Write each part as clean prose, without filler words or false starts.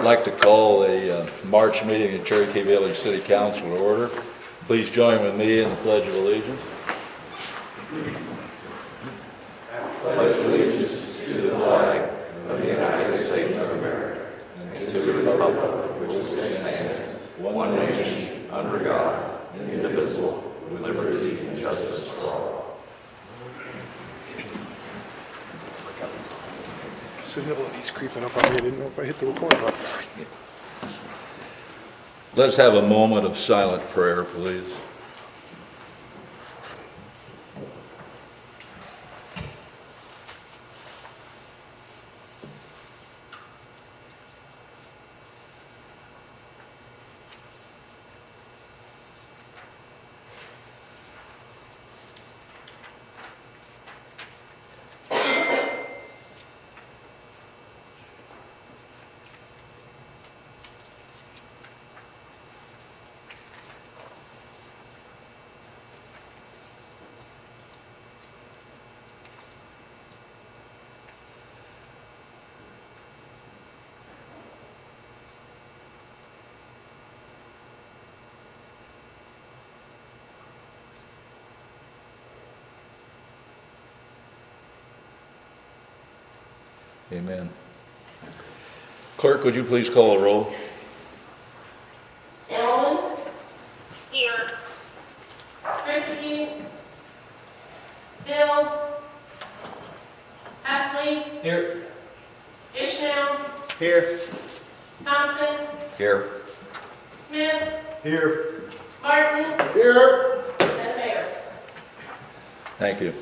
I'd like to call the March meeting of Cherokee Village City Council to order. Please join with me in the Pledge of Allegiance. I pledge allegiance to the flag of the United States of America and to the republic for which it stands, one nation, under God, indivisible, with liberty and justice for all. Senility's creeping up on me. I didn't know if I hit the record button. Let's have a moment of silent prayer, please. Amen. Clerk, would you please call a roll? Darrell. Here. Cherokee. Bill. Heffley. Here. Ishmael. Here. Thompson. Here. Smith. Here. Martin. Here. And Mayor. Thank you.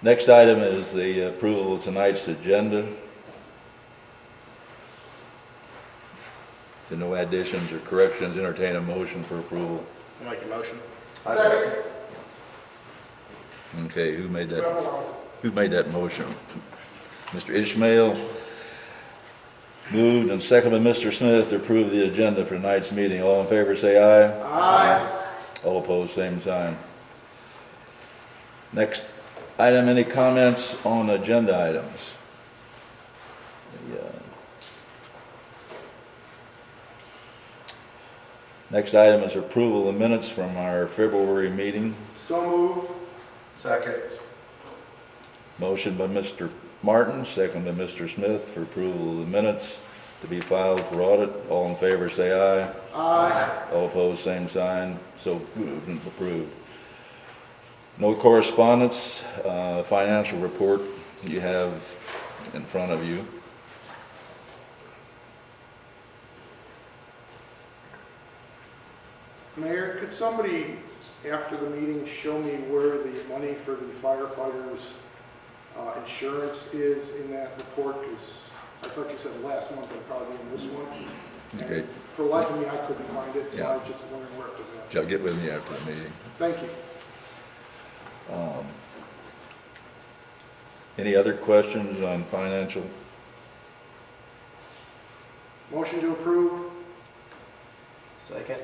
Next item is the approval of tonight's agenda. If there are no additions or corrections, entertain a motion for approval. I'll make a motion. Second. Okay, who made that motion? Mr. Ishmael. Moved and seconded by Mr. Smith to approve the agenda for tonight's meeting. All in favor say aye. Aye. All opposed, same sign. Next item, any comments on agenda items? Next item is approval of minutes from our February meeting. So moved. Second. Motion by Mr. Martin, second by Mr. Smith for approval of the minutes to be filed for audit. All in favor say aye. Aye. All opposed, same sign. So moved and approved. No correspondence. Financial report you have in front of you. Mayor, could somebody after the meeting show me where the money for the firefighters' insurance is in that report? Because I thought you said last month, but probably in this one. Okay. And for the life of me, I couldn't find it, so Yeah. I was just wondering where it was at. Shall get with me after the meeting. Thank you. Any other questions on financial? Motion to approve. Second.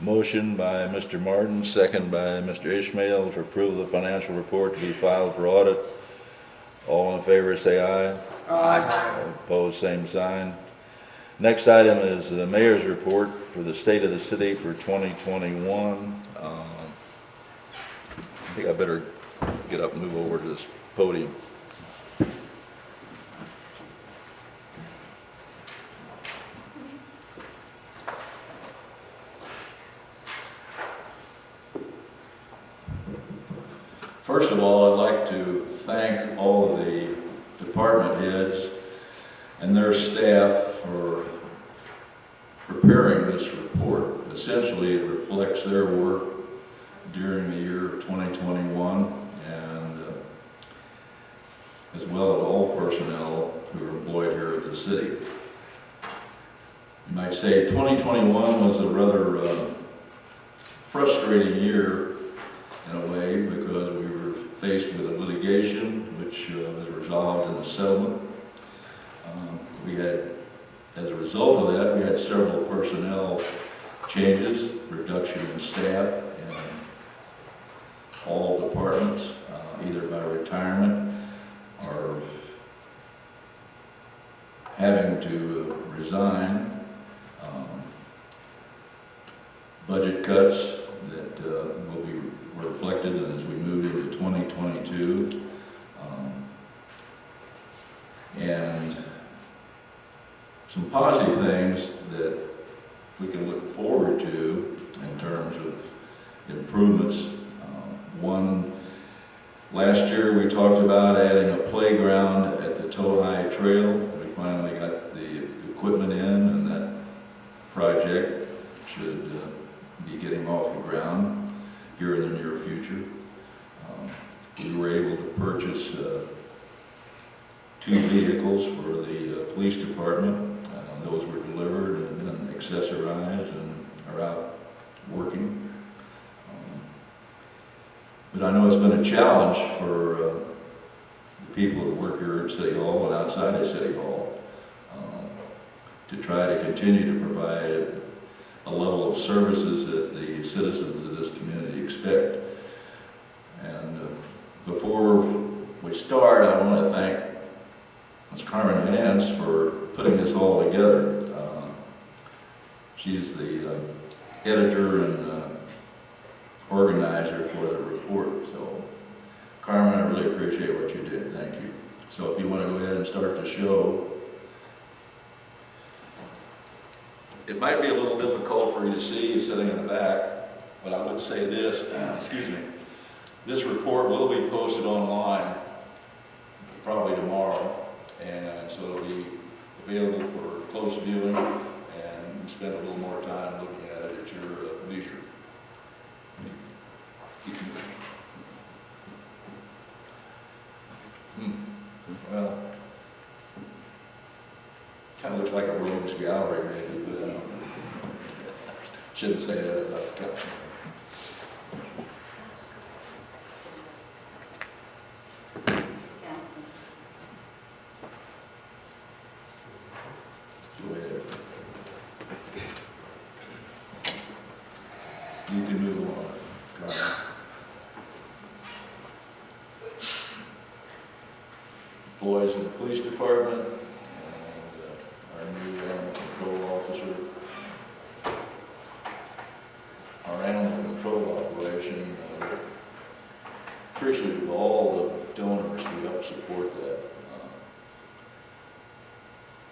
Motion by Mr. Martin, second by Mr. Ishmael for approval of the financial report to be filed for audit. All in favor say aye. Aye. All opposed, same sign. Next item is the mayor's report for the state of the city for 2021. I think I better get up and move over to this podium. First of all, I'd like to thank all of the department heads and their staff for preparing this report. Essentially, it reflects their work during the year of 2021, and as well as all personnel who are employed here at the city. You might say 2021 was a rather frustrating year in a way, because we were faced with a litigation which was resolved in the settlement. We had, as a result of that, we had several personnel changes, reduction in staff in all departments, either by retirement or having to resign, budget cuts that will be reflected as we move into 2022, and some positive things that we can look forward to in terms of improvements. One, last year we talked about adding a playground at the Tohai Trail. We finally got the equipment in, and that project should be getting off the ground here in the near future. We were able to purchase 2 vehicles for the police department. Those were delivered and accessorized and are out working. But I know it's been a challenge for the people that work here at City Hall and outside of City Hall to try to continue to provide a level of services that the citizens of this community expect. And before we start, I want to thank Ms. Carmen Vance for putting this all together. She's the editor and organizer for the report. So, Carmen, I really appreciate what you did. Thank you. So if you want to go ahead and start the show. It might be a little difficult for you to see sitting in the back, but I would say this, excuse me, this report will be posted online probably tomorrow, and so it'll be available for close viewing, and spend a little more time looking at it at your leisure. Well, kind of looks like a rogues gallery maybe, but shouldn't say that about the council. Go ahead. You can move on. Right. Employees in the police department, our new animal control officer, our animal control operation. Appreciative of all the donors who help support that.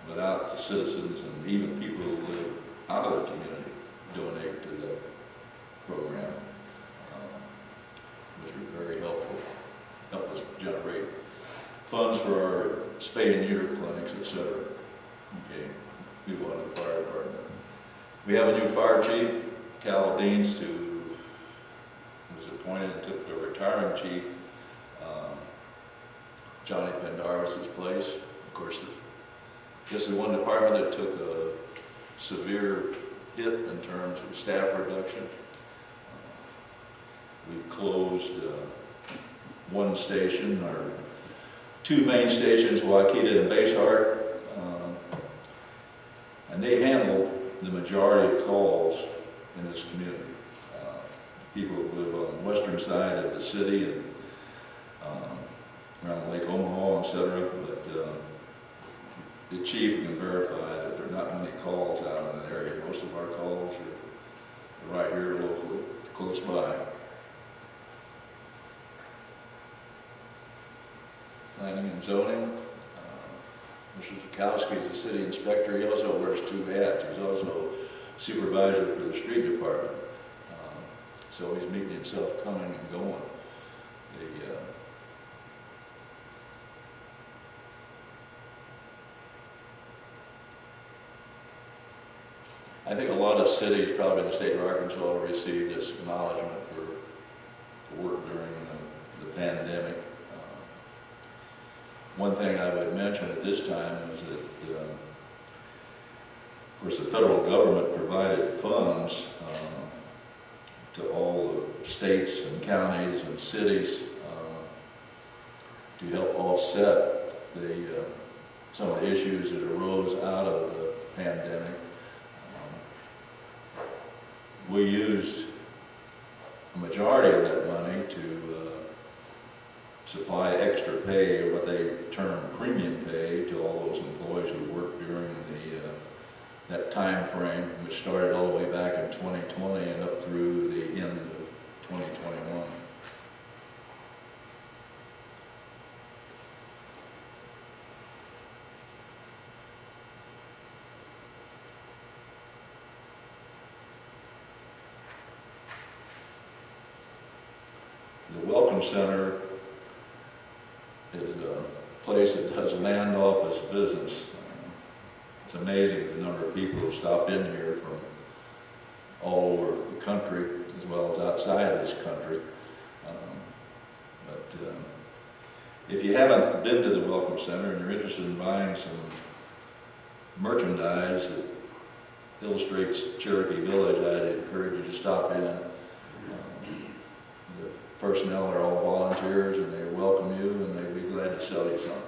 Without the citizens and even people who live out of the community donate to the program, which is very helpful. Help us generate funds for our spay and neuter clinics, etc. Okay, move on to the fire department. We have a new fire chief, Cal Deans, who was appointed and took the retiring chief, Johnny Pendarvis's place. Of course, this is one department that took a severe hit in terms of staff reduction. We've closed one station, or 2 main stations, Waukeeta and Basehart, and they handle the majority of calls in this community. People who live on the western side of the city and around Lake Omaha, etc. But the chief can verify that there are not many calls out in that area. Most of our calls are right here locally, close by. Planning and zoning. Mr. Zukowski is a city inspector. He also wears 2 hats. He's also supervisor for the street department. So he's meeting himself coming and going. I think a lot of cities, probably in the state of Arkansas, received this acknowledgement for work during the pandemic. One thing I would mention at this time is that, of course, the federal government provided funds to all the states and counties and cities to help offset some of the issues that arose out of the pandemic. We used a majority of that money to supply extra pay, what they term premium pay, to all those employees who worked time frame, which started all the way back in 2020 and up through the end of 2021. The Welcome Center is a place that does land office business. It's amazing the number of people who stop in here from all over the country as well as outside of this country. But if you haven't been to the Welcome Center and you're interested in buying some merchandise that illustrates Cherokee Village, I'd encourage you to stop in. The personnel are all volunteers and they welcome you and they'd be glad to sell you something.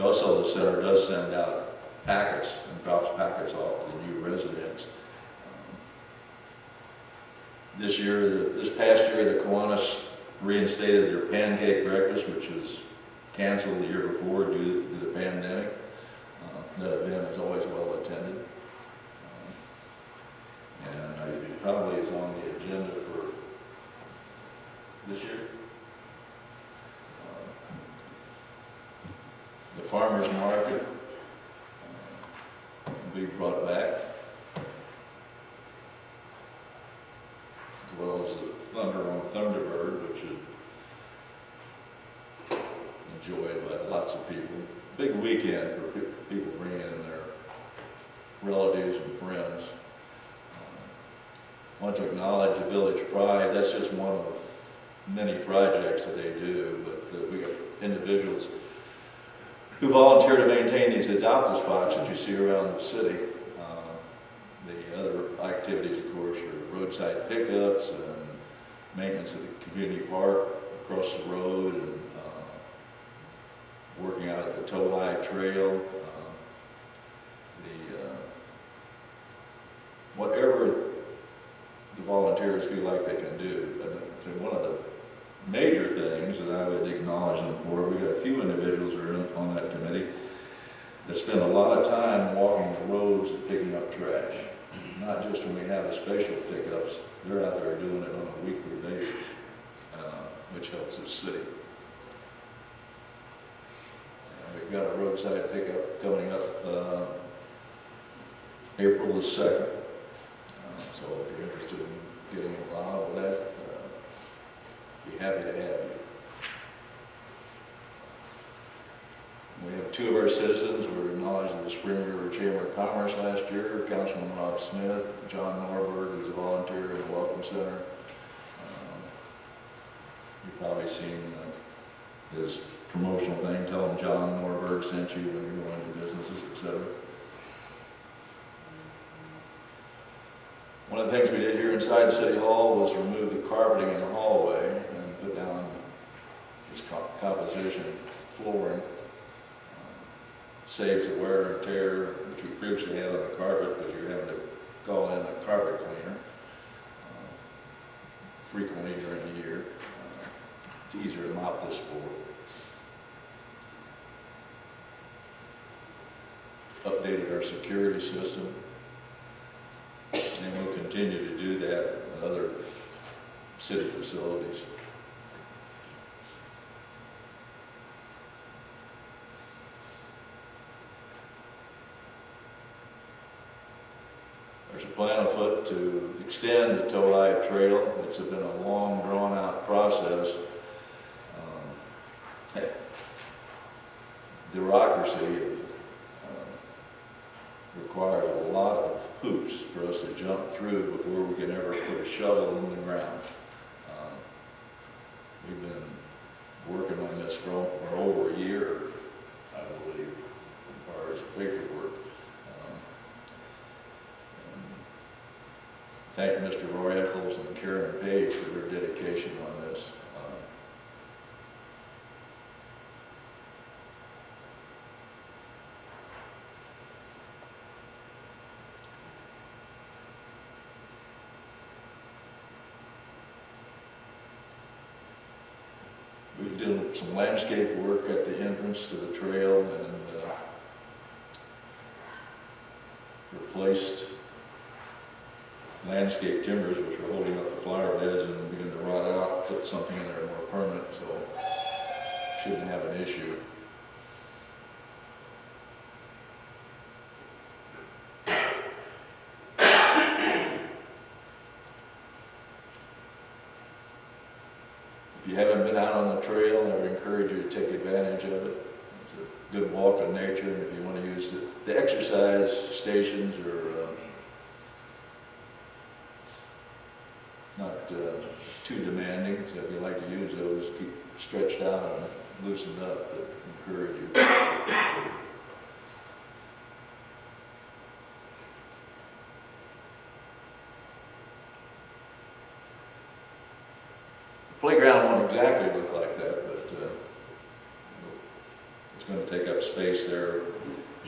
Also, the center does send out packets and drops packets off to the new residents. This past year, the Kiwanis reinstated their pancake breakfast, which was canceled the year before due to the pandemic. That event is always well attended. And it probably is on the agenda for this year. The farmer's market will be brought back, as well as the Thunder on Thunderbird, which is enjoyed by lots of people. Big weekend for people bringing in their relatives and friends. I want to acknowledge the Village Pride. That's just one of many projects that they do, but we got individuals who volunteer to maintain these adopt-a spots that you see around the city. The other activities, of course, are roadside pickups and maintenance of the community park across the road, and working out at the Tolleye Trail. Whatever the volunteers feel like they can do. And one of the major things that I would acknowledge them for, we got a few individuals who are on that committee that spend a lot of time walking the roads and picking up trash. Not just when we have the special pickups, they're out there doing it on a weekly basis, which helps the city. We've got a roadside pickup coming up April the 2nd. So if you're interested in getting involved with that, be happy to have you. We have two of our citizens who were acknowledged in the Spring River Chamber of Commerce last year, Councilman Rob Smith, John Norberg, who's a volunteer in the Welcome Center. You've probably seen his promotional thing, tell him John Norberg sent you when you go into businesses, etc. One of the things we did here inside City Hall was remove the carpeting in the hallway and put down this composition flooring. Saves the wear and tear, which we previously had on the carpet, because you're having to call in a carpet cleaner frequently during the year. It's easier to mop this floor. Updated our security system, and we'll continue to do that in other city facilities. There's a plan afoot to extend the Tolleye Trail. It's been a long, drawn-out process. Bureaucracy required a lot of hoops for us to jump through before we can ever put a shovel in the ground. We've been working on this for over a year, I believe, as far as paperwork. Thank Mr. Roy Eccles and Karen P.E.G for their dedication on this. We did some landscape work at the entrance to the trail, and replaced landscape timbers, which were holding up the flower beds and beginning to rot out, put something in there more permanent, so shouldn't have an issue. If you haven't been out on the trail, I would encourage you to take advantage of it. It's a good walk in nature, and if you want to use the exercise stations are not too demanding, so if you like to use those, keep stretched out and loosened up, but encourage you. The playground won't exactly look like that, but it's going to take up space there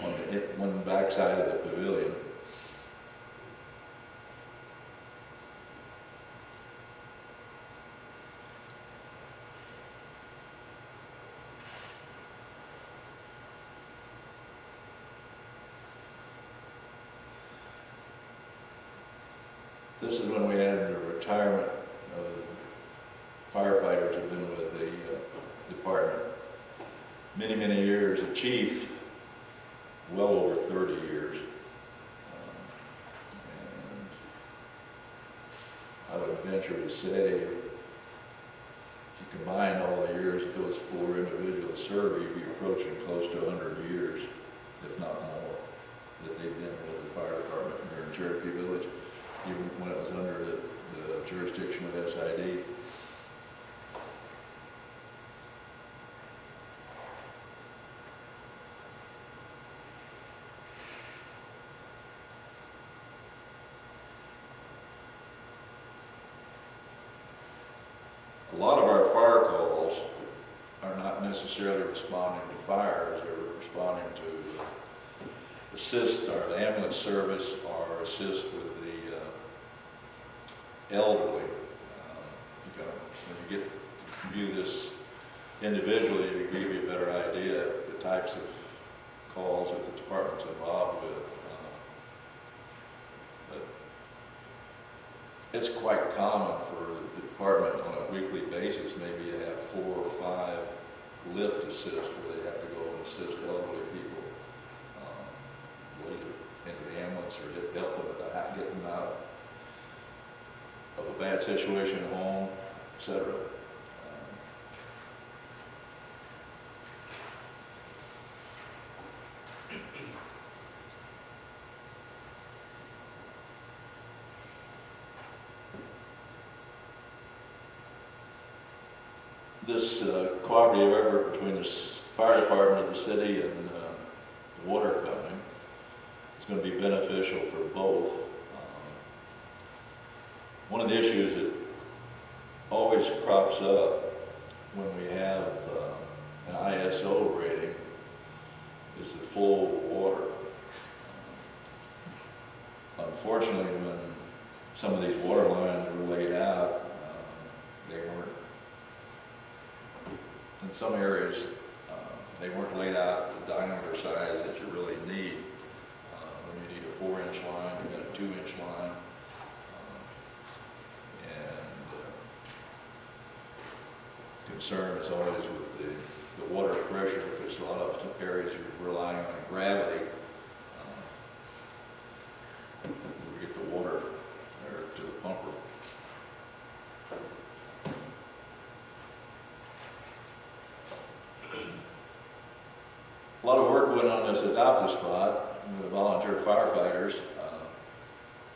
on one back side of the pavilion. This is when we had the retirement of firefighters who've been with the department many, many years. A chief, well over 30 years. And I would venture to say, if you combine all the years that those four individuals serve, you'd be approaching close to 100 years, if not more, that they've been with the fire department here in Cherokee Village, even when it was under the jurisdiction of SID. A lot of our fire calls are not necessarily responding to fires, they're responding to assist our ambulance service or assist with the elderly. When you get to view this individually, it will give you a better idea of the types of calls that the department's involved with. But it's quite common for the department on a weekly basis maybe to have 4 or 5 lift assists where they have to go and assist elderly people, whether into the ambulance or help them with getting them out of a bad situation at home, etc. This cooperative effort between the fire department of the city and the water company is going to be beneficial for both. One of the issues that always crops up when we have an ISO rating is the flow of water. Unfortunately, when some of these water lines were laid out, they weren't, in some areas, they weren't laid out the diameter size that you really need. When you need a 4-inch line, you've got a 2-inch line. Concern is always with the water pressure, because a lot of areas you're relying on gravity to get the water there to the pumper. A lot of work went on this adopt-a spot with the volunteer firefighters.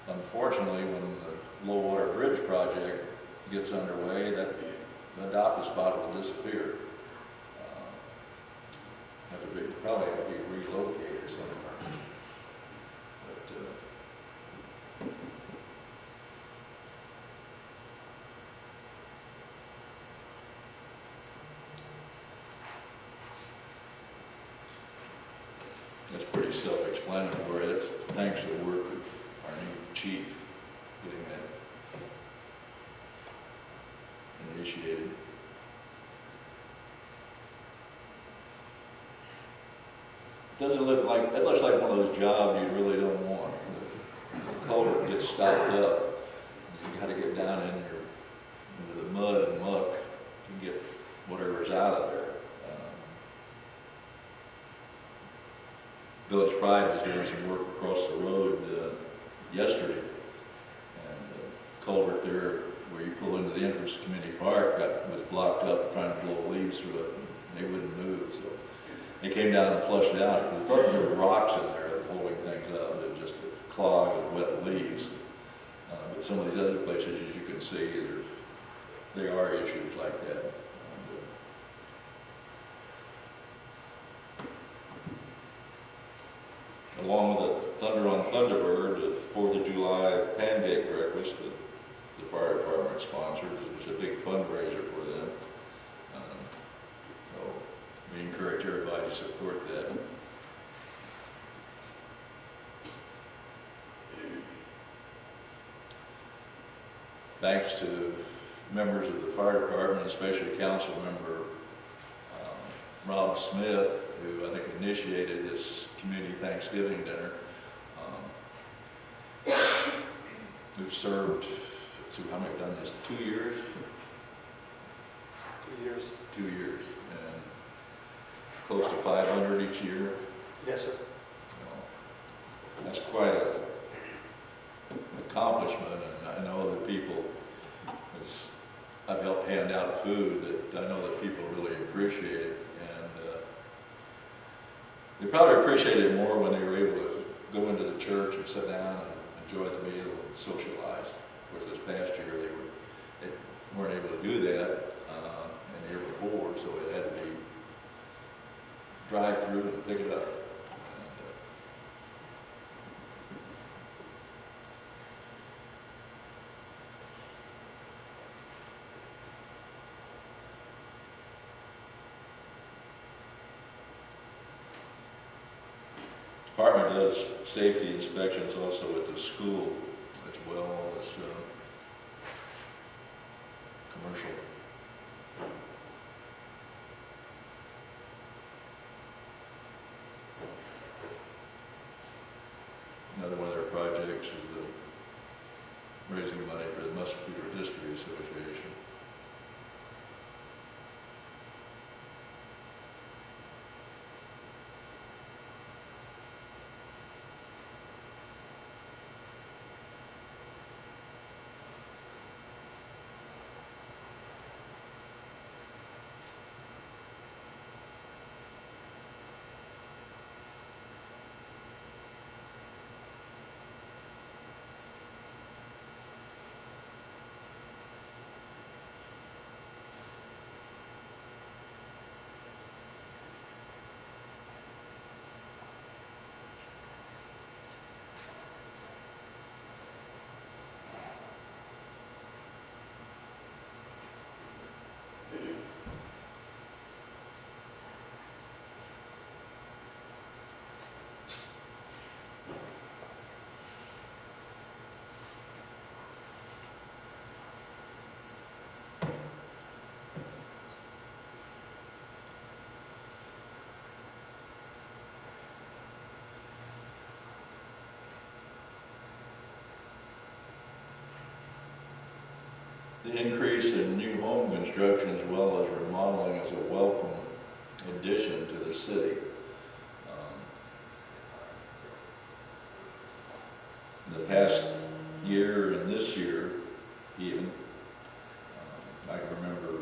Unfortunately, when the low water bridge project gets underway, that the adopt-a spot will disappear. Probably have to be relocated somewhere. That's pretty self-explanatory. That's thanks to the work of our new chief getting that initiated. Doesn't look like, it looks like one of those jobs you really don't want. culvert gets stopped up, you gotta get down into the mud and muck to get whatever's out of there. Village Pride was doing some work across the road yesterday, and the culvert there where you pull into the entrance to Community Park was blocked up, trying to blow leaves through it, and they wouldn't move. So they came down and flushed it out. We thought there were rocks in there holding things up. It was just a clog of wet leaves. But some of these other places, as you can see, there are issues like that. Along with the Thunder on Thunderbird, the 4th of July pancake breakfast that the fire department sponsored, it was a big fundraiser for them. So we encourage everybody to support that. Thanks to members of the fire department, especially council member Rob Smith, who I think initiated this community Thanksgiving dinner, who served, so how many have done this, 2 years? 2 years. 2 years, and close to 500 each year. Yes, sir. That's quite an accomplishment, and I know that people, I've helped hand out food that I know that people really appreciate it, and they probably appreciated it more when they were able to go into the church and sit down and enjoy the meal and socialize. Of course, this past year they weren't able to do that, and the year before, so it had to be drive through and pick it up. Department does safety inspections also at the school as well as commercial. Another one of their projects is raising money for the Muscular Dystrophy Association. The increase in new home construction as well as remodeling is a welcome addition to the city. In the past year and this year even, I can remember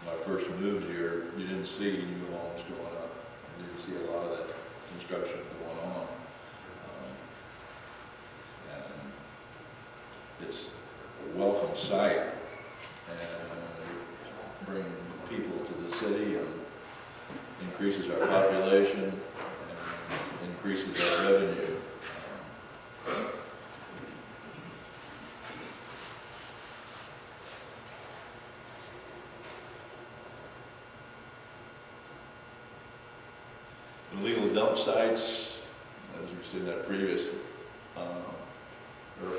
my first moved here, you didn't see new homes going up. You didn't see a lot of that construction going on. And it's a welcome sight, and bring people to the city and increases our population and increases our revenue. Illegal dump sites, as we've seen that previous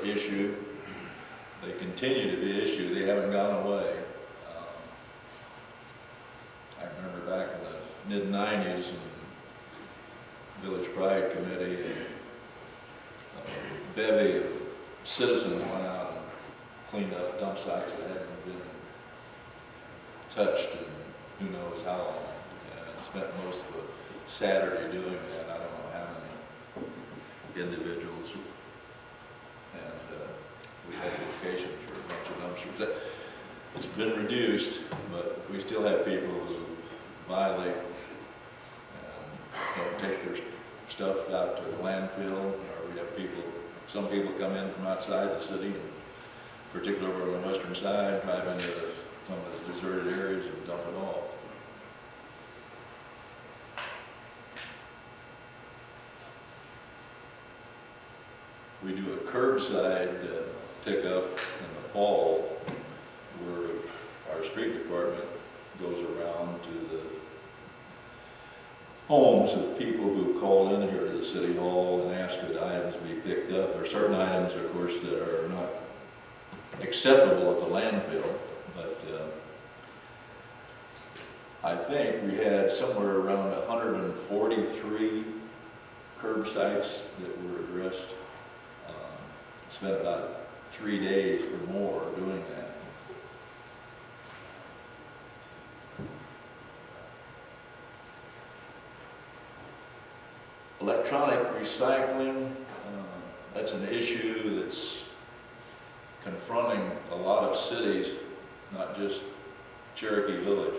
issue, they continue to be an issue. They haven't gone away. I remember back in the mid-90s, in Village Pride Committee, and bevy of citizens went out and cleaned up dump sites that hadn't been touched in who knows how long, and spent most of a Saturday doing that. I don't know how many individuals, and we had locations for a bunch of dumpsters. It's been reduced, but we still have people who violate and don't take their stuff out to the landfill, or we have some people come in from outside the city, and particularly over on the western side, drive into some of the deserted areas and dump it off. We do a curbside pickup in the fall where our street department goes around to the homes of people who call in here to the city hall and ask that items be picked up. There are certain items, of course, that are not acceptable at the landfill, but I think we had somewhere around 143 curb sites that were addressed. Spent about 3 days or more doing that. Electronic recycling, that's an issue that's confronting a lot of cities, not just Cherokee Village.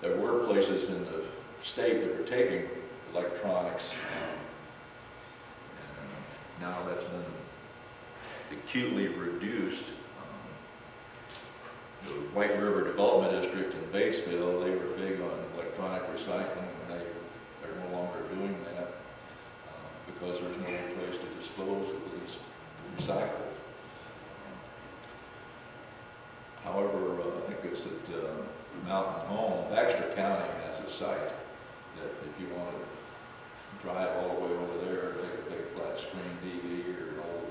There were places in the state that were taking electronics, and now that's been acutely reduced. The White River Development District in Batesville, they were big on electronic recycling, and they're no longer doing that because there's no place to dispose of these recyclables. However, I think it's at Mountain Home, Baxter County has a site that if you want to drive all the way over there and take a big flat screen TV or an old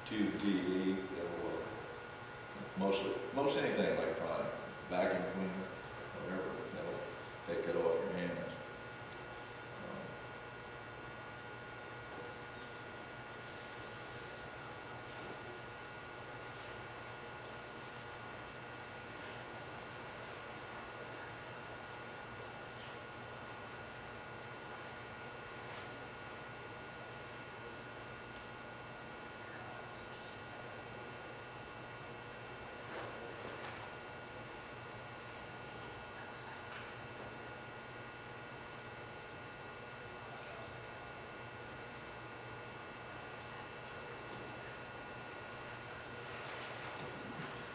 tube TV, most anything electronic, vacuum cleaner, whatever, that'll take it off your hands.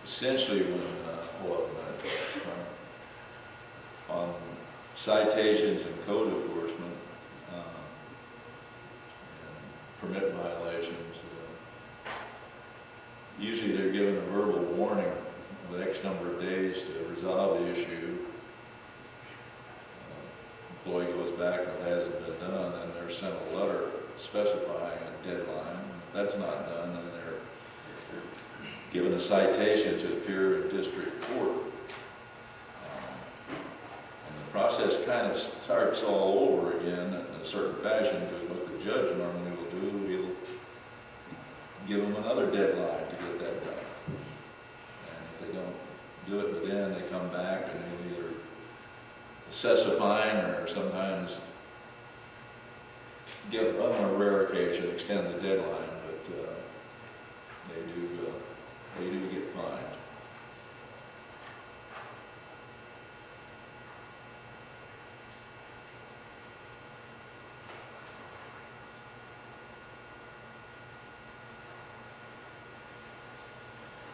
Essentially, on citations and code enforcement and permit violations, usually they're given a verbal warning with X number of days to resolve the issue. Employee goes back and if it hasn't been done, then they're sent a letter specifying a deadline. If that's not done, then they're given a citation to appear in district court. And the process kind of starts all over again in a certain fashion, because what the judge normally will do, he'll give them another deadline to get that done. And if they don't do it within, they come back and they'll either assess a fine or sometimes give, on a rare occasion, extend the deadline, but they do get fined.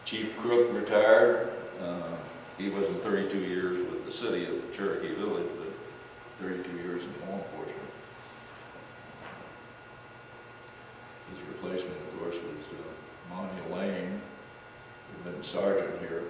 Chief Crook retired. He wasn't 32 years with the city of Cherokee Village, but 32 years in law enforcement. His replacement, of course, was Monty Lane, who'd been sergeant here.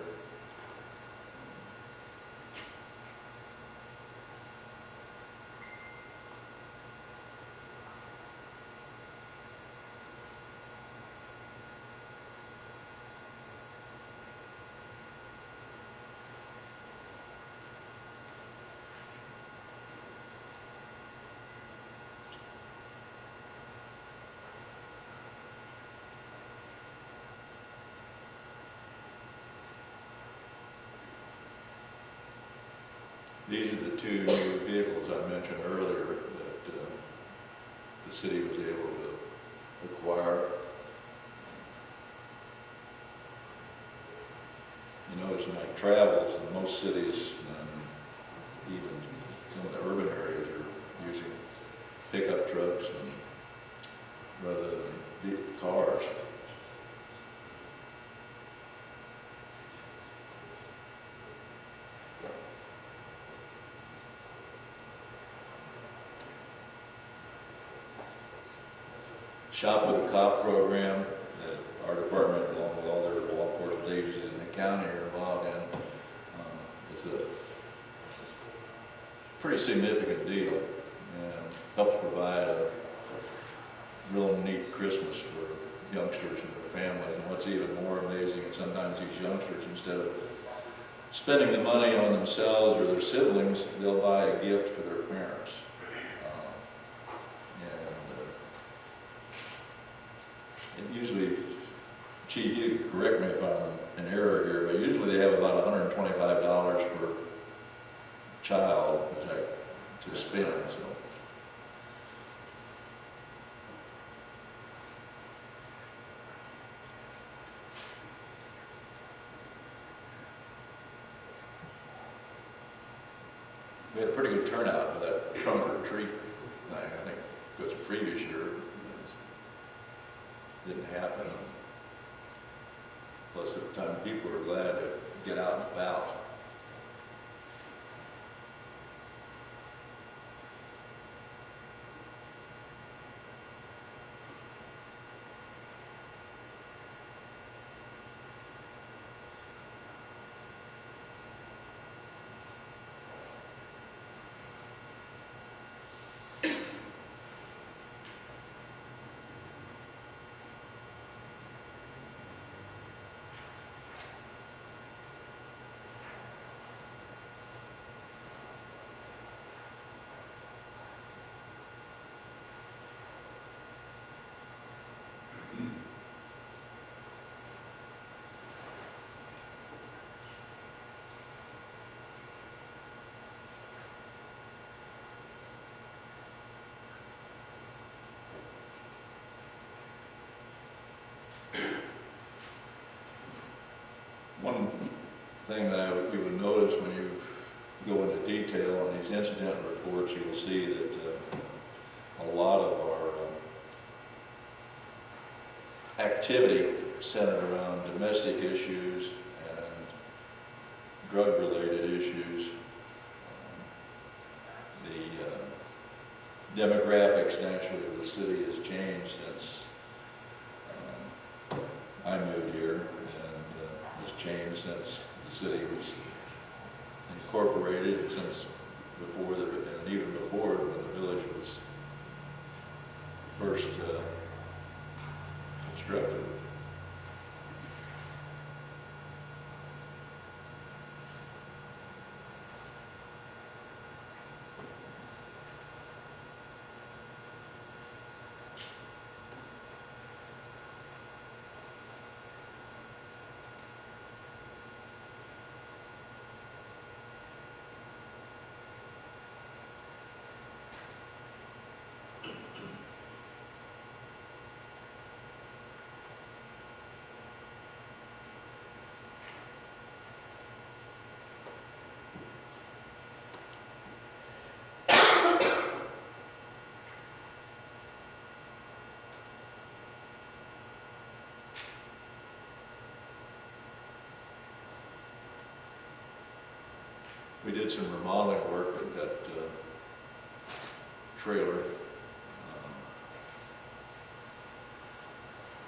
These are the two new vehicles I mentioned earlier that the city was able to acquire. You notice in my travels, in most cities, even some of the urban areas are using pickup trucks rather than cars. Shop with a Cop program that our department, along with all their law enforcement agencies in the county, are involved in, is a pretty significant deal and helps provide a real neat Christmas for youngsters and their families. And what's even more amazing is sometimes these youngsters, instead of spending the money on themselves or their siblings, they'll buy a gift for their parents. And usually, Chief, you correct me if I'm in error here, but usually they have about $125 per child to spend. So. We had a pretty good turnout for that trunk or treat thing, I think, because the previous year it didn't happen. Plus, at the time, people were glad to get out and about. One thing that you would notice when you go into detail on these incident reports, you will see that a lot of our activity centered around domestic issues and drug-related issues. The demographics naturally of the city has changed since I moved here, and has changed since the city was incorporated, and since before, and even before when the village was first constructed. We did some remodeling work at that trailer.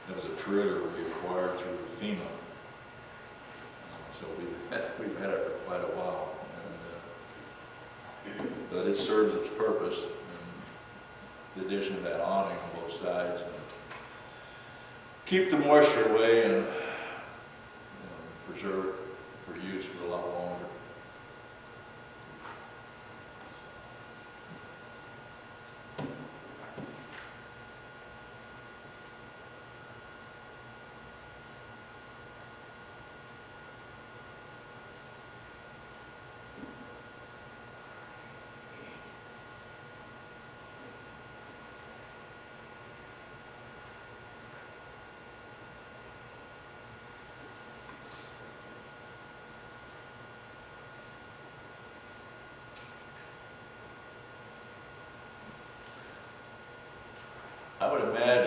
That was a trailer we acquired through FEMA. So we've had it for quite a while. But it serves its purpose. And the addition of that awning on both sides. And keep the moisture away and preserve for use for a lot longer.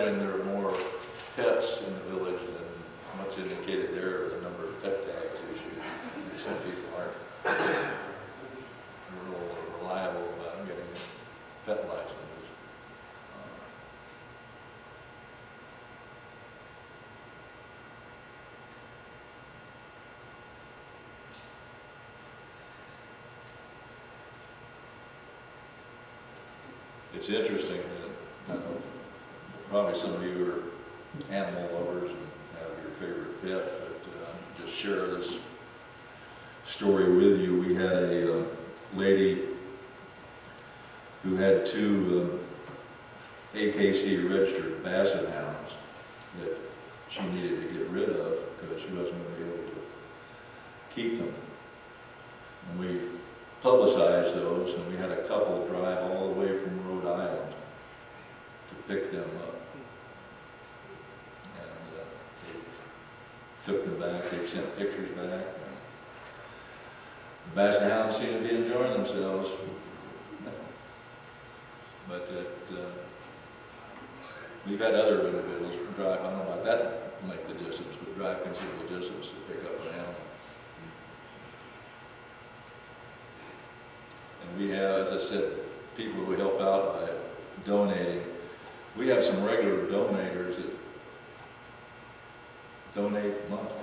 imagine there are more pets in the village than what's indicated there, the number of pet tags issued. Some people aren't real reliable about getting pet licenses. It's interesting that probably some of you are animal lovers and have your favorite pet, but just share this story with you. We had a lady who had two AKC registered basset hounds that she needed to get rid of because she wasn't going to be able to keep them. And we publicized those, and we had a couple drive all the way from Rhode Island to pick them up. And they took them back, they sent pictures back. The basset hounds seem to be enjoying themselves. But we've had other individuals drive, I don't know about that length of distance, but drive considerable distance to pick up an animal. And we have, as I said, people who help out by donating. We have some regular donators that donate monthly.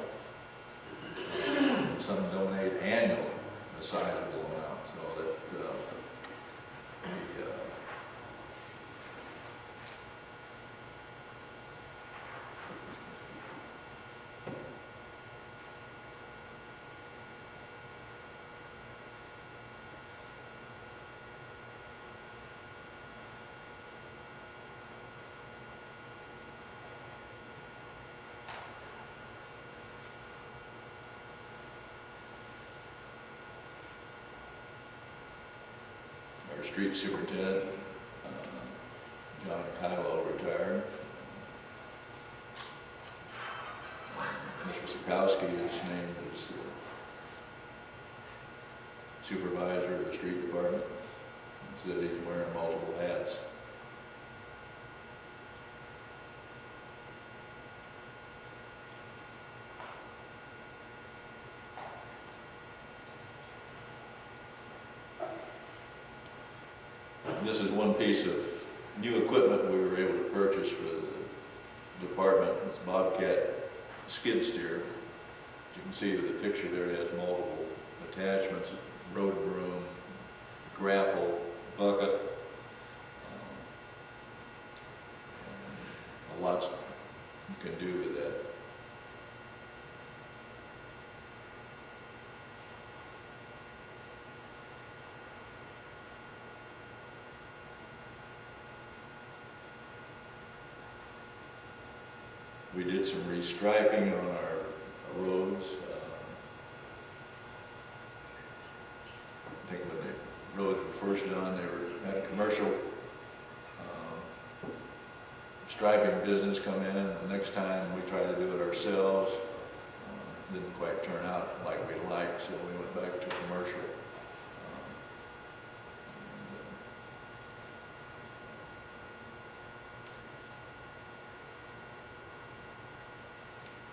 Some donate annually, a sizable amount, so that our street superintendent, John Kylo, retired. Mr. Sikowski is named as supervisor of the street department. He said he's wearing multiple hats. This is one piece of new equipment we were able to purchase for the department. It's Bobcat skid steer. As you can see with the picture there, it has multiple attachments: road broom, grapple, bucket, and lots you can do with that. We did some restriping on our roads. I think when the roads were first done, they had a commercial striping business come in, and the next time we tried to do it ourselves, didn't quite turn out like we liked, so we went back to commercial.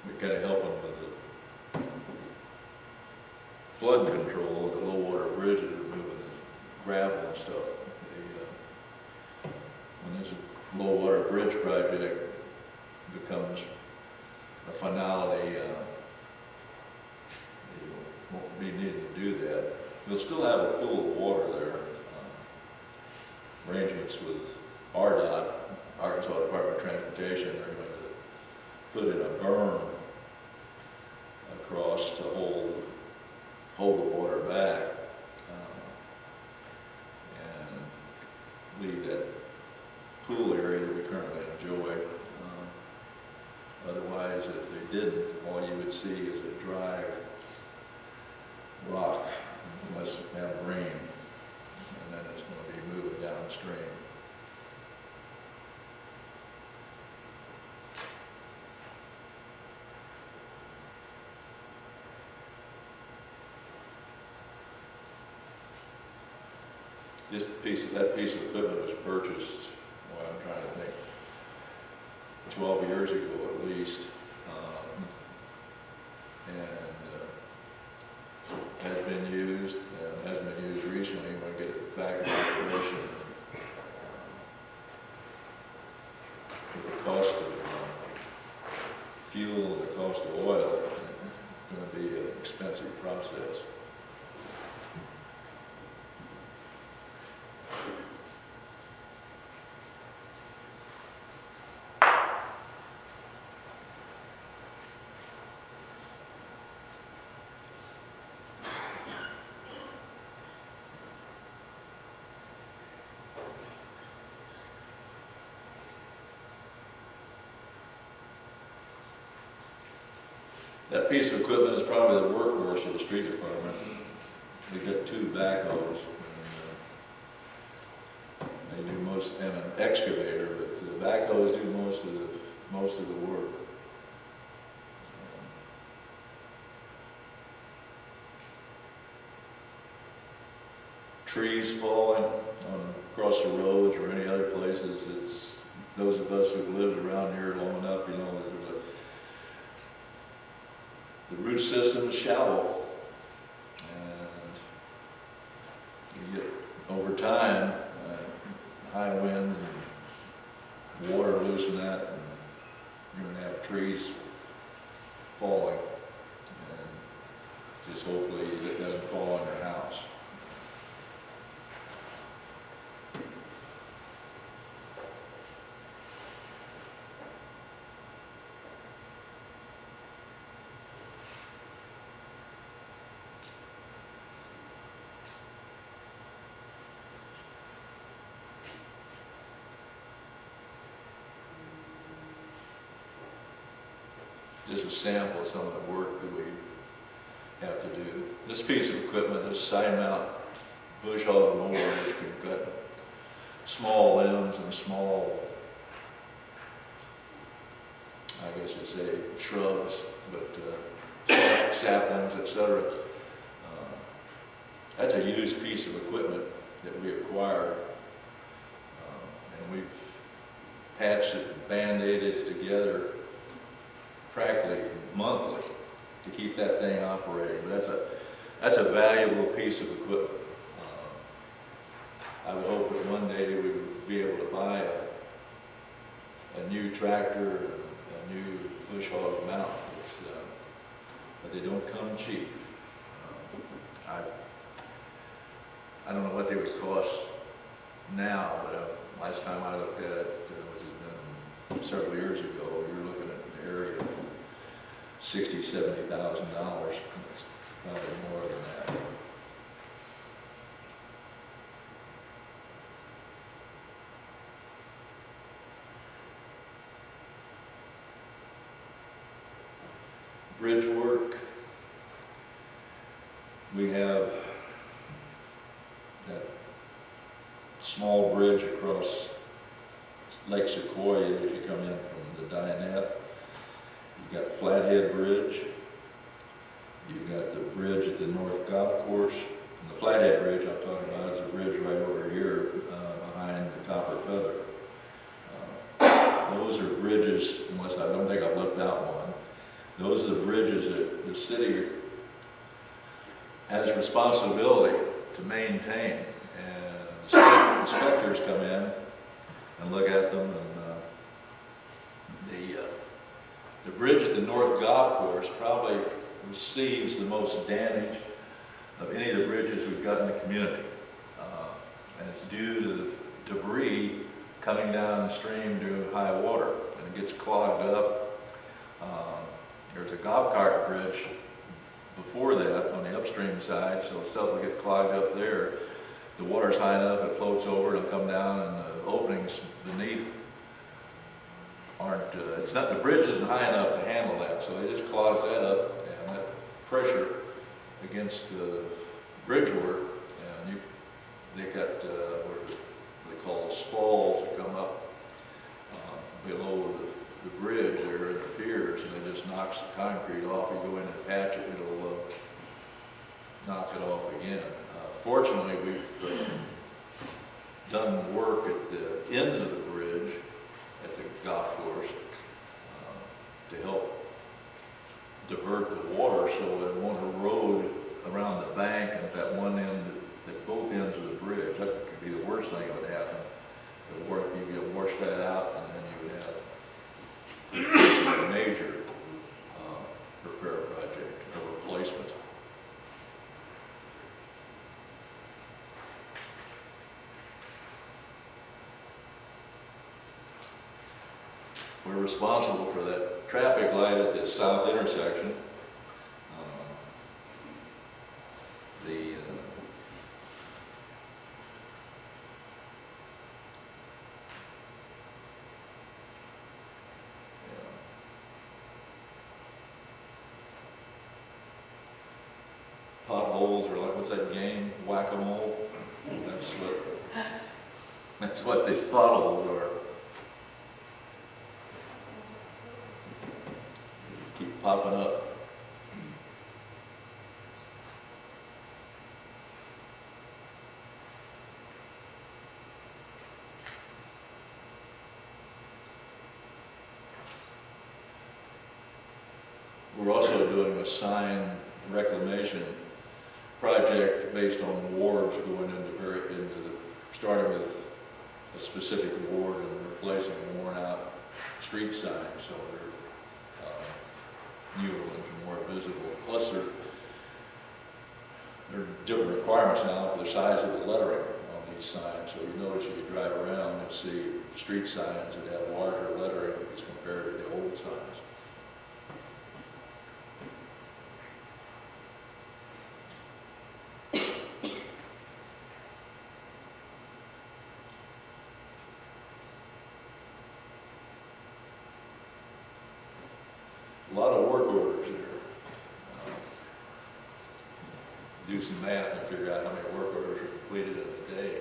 We kind of help them with the flood control, the low water bridges, moving the gravel and stuff. When this low water bridge project becomes a finality, you won't be needing to do that. We'll still have a pool of water there. Arrangements with RDOT, Arkansas Department of Transportation, they're going to put in a berm across to hold the water back and leave that pool area that we currently enjoy. Otherwise, if they didn't, all you would see is a dry rock unless it had rain, and then it's going to be moving downstream. That piece of equipment was purchased, well, I'm trying to think, 12 years ago at least, and has been used and hasn't been used recently. We want to get it back in operation. With the cost of fuel and the cost of oil, it's going to be an expensive process. That piece of equipment is probably the workhorse of the street department. We got 2 backhoes, and they do most, and an excavator, but the backhoes do most of the work. Trees falling across the roads or any other places. It's those of us who've lived around here long enough, you know, the root system is shallow, and you get over time high winds and water loosen that, and you're going to have trees falling, and just hopefully it doesn't fall on your house. Just a sample of some of the work that we have to do. This piece of equipment, this side mount bush hog mower, which can cut small limbs and small, I guess you'd say, shrubs, but saplings, etc. That's a used piece of equipment that we acquired, and we've patched it, band-aided it together practically monthly to keep that thing operating. But that's a valuable piece of equipment. I would hope that one day we would be able to buy a new tractor, a new bush hog mount. But they don't come cheap. I don't know what they would cost now, but last time I looked at it, which has been several years ago, you're looking at an area of $60,000, $70,000. It's probably more than that. Bridgework. We have that small bridge across Lake Sequoia as you come in from the Dinette. You've got Flathead Bridge. You've got the bridge at the North Golf Course. And the Flathead Bridge I'm talking about is a bridge right over here behind the Copper Feather. Those are bridges, unless I don't think I've left out one. Those are the bridges that the city has responsibility to maintain, and the state inspectors come in and look at them, and the bridge at the North Golf Course probably receives the most damage of any of the bridges we've got in the community, and it's due to the debris coming down the stream due to high water, and it gets clogged up. There's a golf cart bridge before that on the upstream side, so stuff will get clogged up there. The water's high enough, it floats over, it'll come down, and the openings beneath aren't, it's not, the bridge isn't high enough to handle that, so it just clogs that up, and that pressure against the bridgework, and they got what they call spalls that come up below the bridge there at the piers, and it just knocks the concrete off. You go in and patch it, it'll knock it off again. Fortunately, we've done work at the ends of the bridge at the golf course, to help divert the water so it won't erode around the bank at that one end, at both ends of the bridge. That could be the worst thing that would happen. You could wash that out, and then you would have a major repair project or replacement. We're responsible for that traffic light at the south intersection. Potholes are like, what's that game? Whack-a-mole? That's what these potholes are. Keep popping up. We're also doing a sign reclamation project based on wards going starting with a specific ward and replacing worn out street signs so they're newer and more visible. Plus there are different requirements now for the size of the lettering on these signs. So you notice if you drive around and see street signs that have larger lettering as compared to the old signs. A lot of work orders there. Do some math and figure out how many work orders are completed in a day.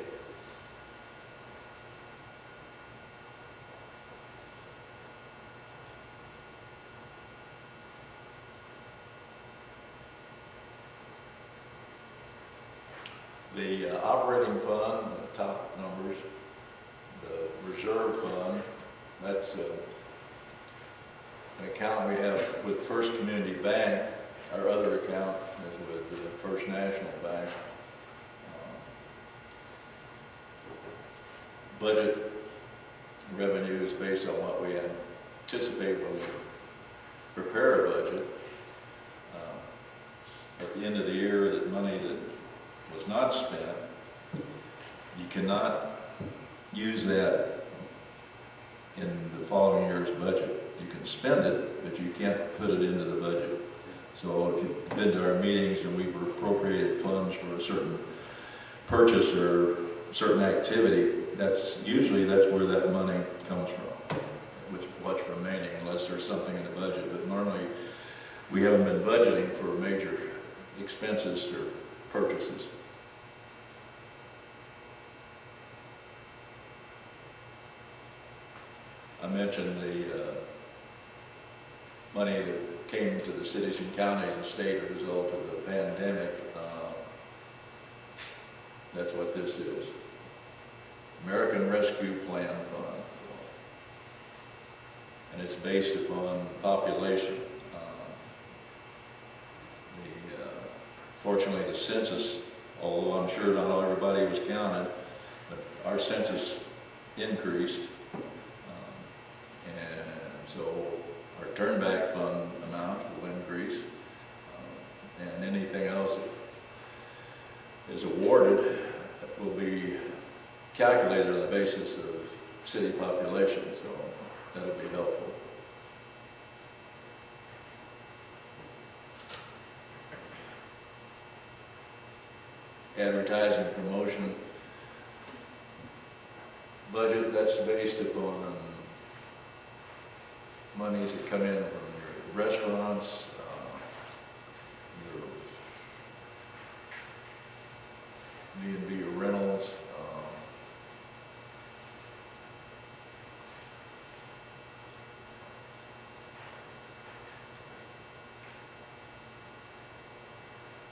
The operating fund, the top numbers, the reserve fund, that's an account we have with First Community Bank. Our other account is with the First National Bank. Budget revenue is based on what we anticipate when we prepare a budget. At the end of the year, that money that was not spent, you cannot use that in the following year's budget. You can spend it, but you can't put it into the budget. So if you've been to our meetings and we've appropriated funds for a certain purchase or certain activity, that's where that money comes from, what's remaining, unless there's something in the budget. But normally, we haven't been budgeting for major expenses or purchases. I mentioned the money that came to the cities and counties and state as a result of the pandemic. That's what this is. American Rescue Plan Fund. And it's based upon population. Fortunately, the census, although I'm sure not everybody was counted, but our census increased. And so our turnback fund amount will increase. And anything else that is awarded will be calculated on the basis of city population, so that'll be helpful. Advertising promotion budget, that's based upon monies that come in from your restaurants, your B&B, your rentals,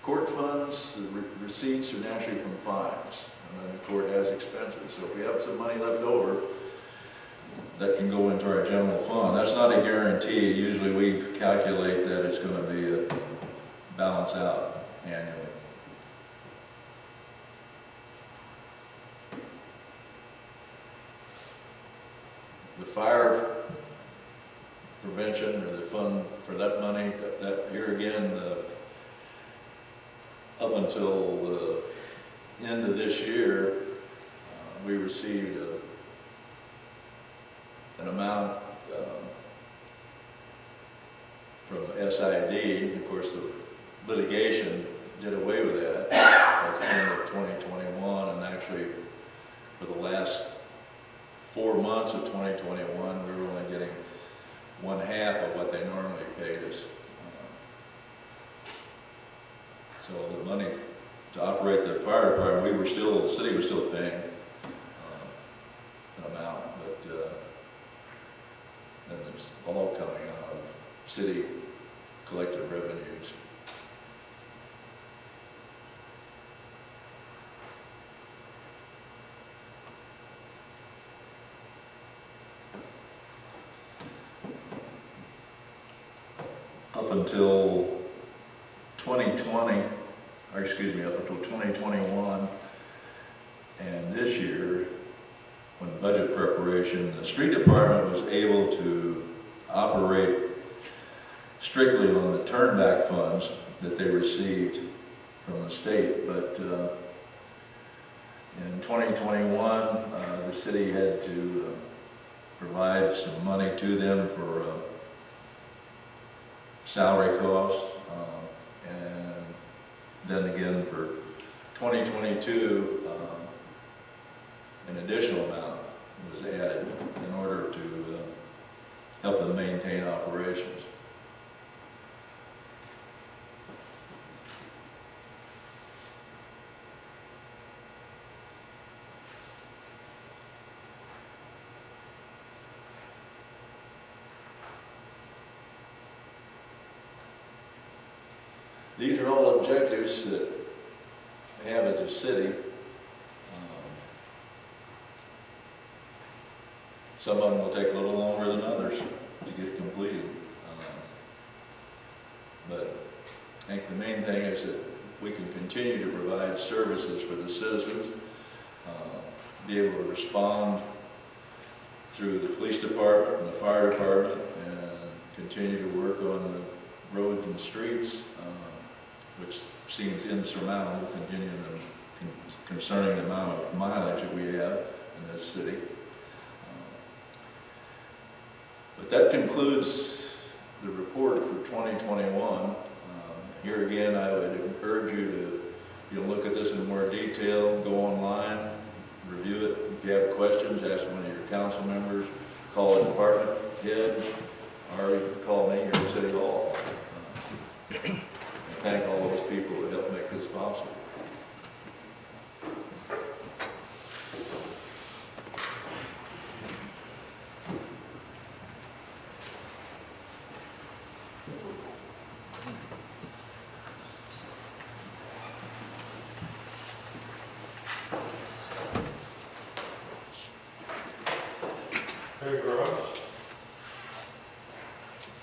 court funds. The receipts are naturally from fines, and then the court has expenses. So if we have some money left over, that can go into our general fund. That's not a guarantee. Usually we calculate that it's going to be a balance out annually. The fire prevention or the fund for that money, that here again, up until the end of this year, we received an amount from SID. Of course, the litigation did away with that at the end of 2021, and actually for the last 4 months of 2021, we were only getting 1/2 of what they normally paid us. So the money to operate the fire department, the city was still paying an amount, but then it's all coming out of city collective revenues. Up until 2020, or excuse me, up until 2021, and this year, when budget preparation, the street department was able to operate strictly on the turnback funds that they received from the state, but in 2021, the city had to provide some money to them for salary costs, and then again for 2022, an additional amount was added in order to help them maintain operations. These are all objectives that we have as a city. Some of them will take a little longer than others to get completed. But I think the main thing is that we can continue to provide services for the citizens, be able to respond through the police department and the fire department, and continue to work on the roads and streets, which seems insurmountable concerning the amount of mileage that we have in this city. But that concludes the report for 2021. Here again, I would urge you to look at this in more detail, go online, review it. If you have questions, ask one of your council members, call a department head, or you can call me here at City Hall. Thank all those people who helped make this possible.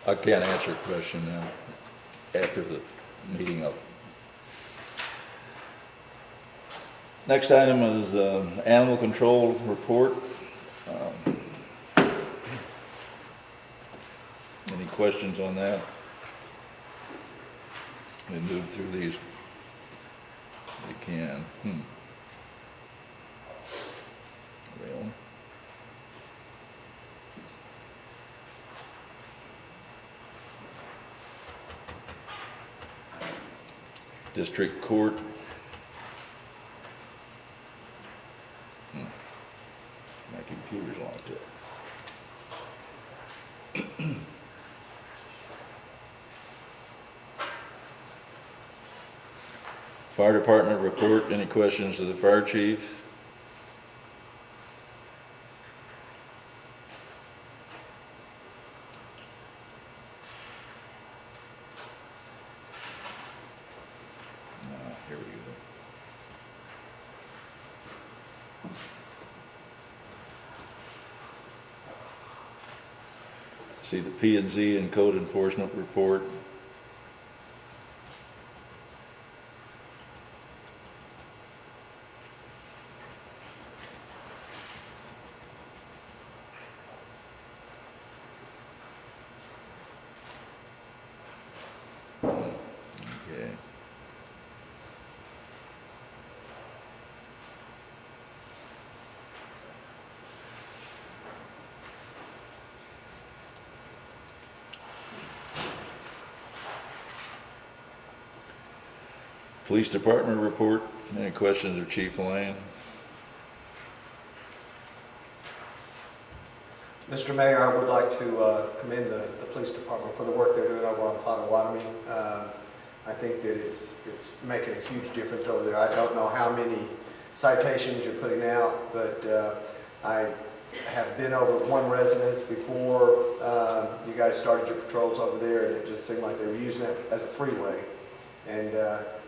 I can't answer a question now. After the meeting up. Next item is animal control report. Any questions on that? We move through these if we can. Well. District Court. My computer's locked up. Fire Department report. Any questions to the fire chief? Here we go. See the P&Z and code enforcement report. Okay. Police Department report. Any questions of Chief Lane? Mr. Mayor, I would like to commend the police department for the work they're doing over on Potawatomi. I think that it's making a huge difference over there. I don't know how many citations you're putting out, but I have been over one residence before you guys started your patrols over there, and it just seemed like they were using it as a freeway. And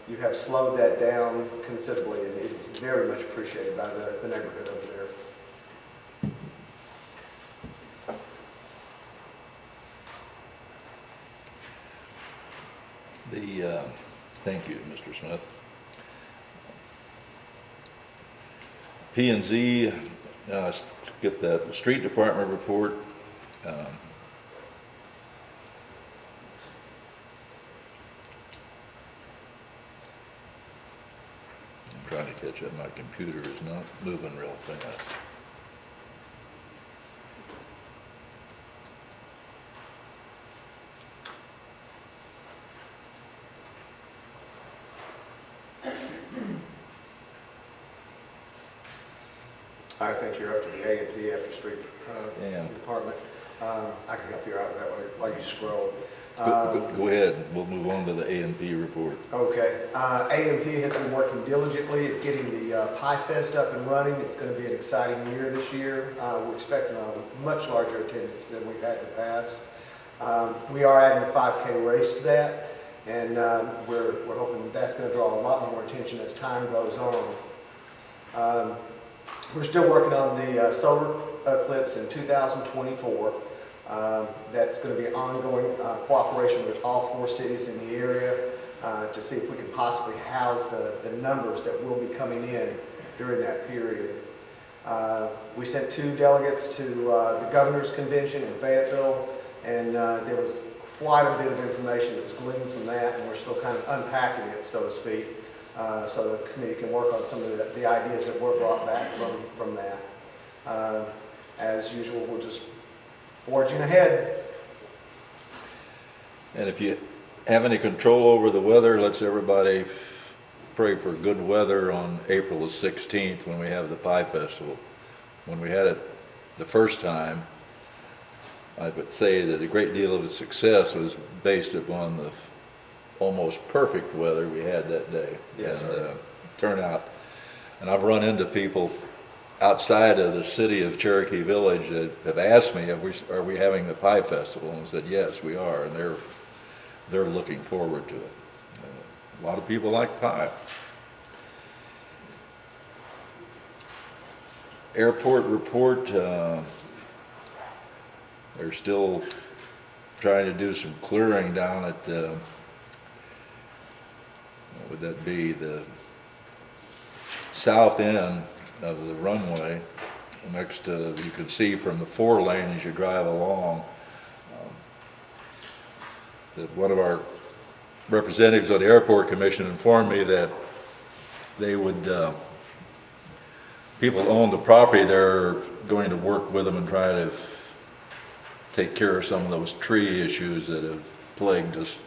you have slowed that down considerably, and it is very much appreciated by the neighborhood over there. Thank you, Mr. Smith. P&Z, get that street department report. I'm trying to catch up. My computer is not moving real fast. I think you're up to the A&P after street Yeah. department. I can help you out with that while you scroll. Go ahead. We'll move on to the A&P report. Okay. A&P has been working diligently at getting the Pie Fest up and running. It's going to be an exciting year this year. We're expecting a much larger attendance than we've had in the past. We are adding a 5K race to that, and we're hoping that's going to draw a lot more attention as time goes on. We're still working on the solar eclipse in 2024. That's going to be ongoing cooperation with all 4 cities in the area to see if we can possibly house the numbers that will be coming in during that period. We sent 2 delegates to the Governor's Convention in Fayetteville, and there was quite a bit of information that was gleaned from that, and we're still kind of unpacking it, so to speak. So the committee can work on some of the ideas that were brought back from that. As usual, we're just forging ahead. And if you have any control over the weather, let's everybody pray for good weather on April the 16th when we have the Pie Festival. When we had it the first time, I would say that a great deal of its success was based upon the almost perfect weather we had that day. Yes, and sir. Turnout. And I've run into people outside of the city of Cherokee Village that have asked me, are we having the Pie Festival? And I said, yes, we are, and they're looking forward to it. A lot of people like pie. Airport report, they're still trying to do some clearing down at what would that be, the south end of the runway, next to, you can see from the 4 lane as you drive along, that one of our representatives of the airport commission informed me that they would, people who own the property, they're going to work with them and try to take care of some of those tree issues that have plagued us.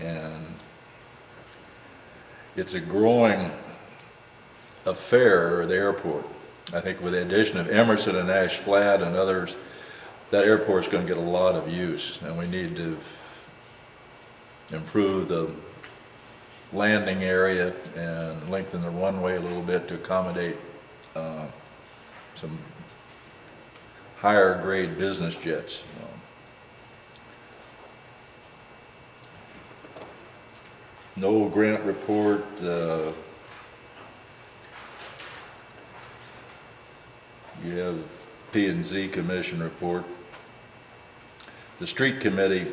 And it's a growing affair, the airport. I think with the addition of Emerson and Ash Flat and others, that airport's going to get a lot of use, and we need to improve the landing area and lengthen the runway a little bit to accommodate some higher grade business jets. No grant report. You have P&Z Commission report. The street committee,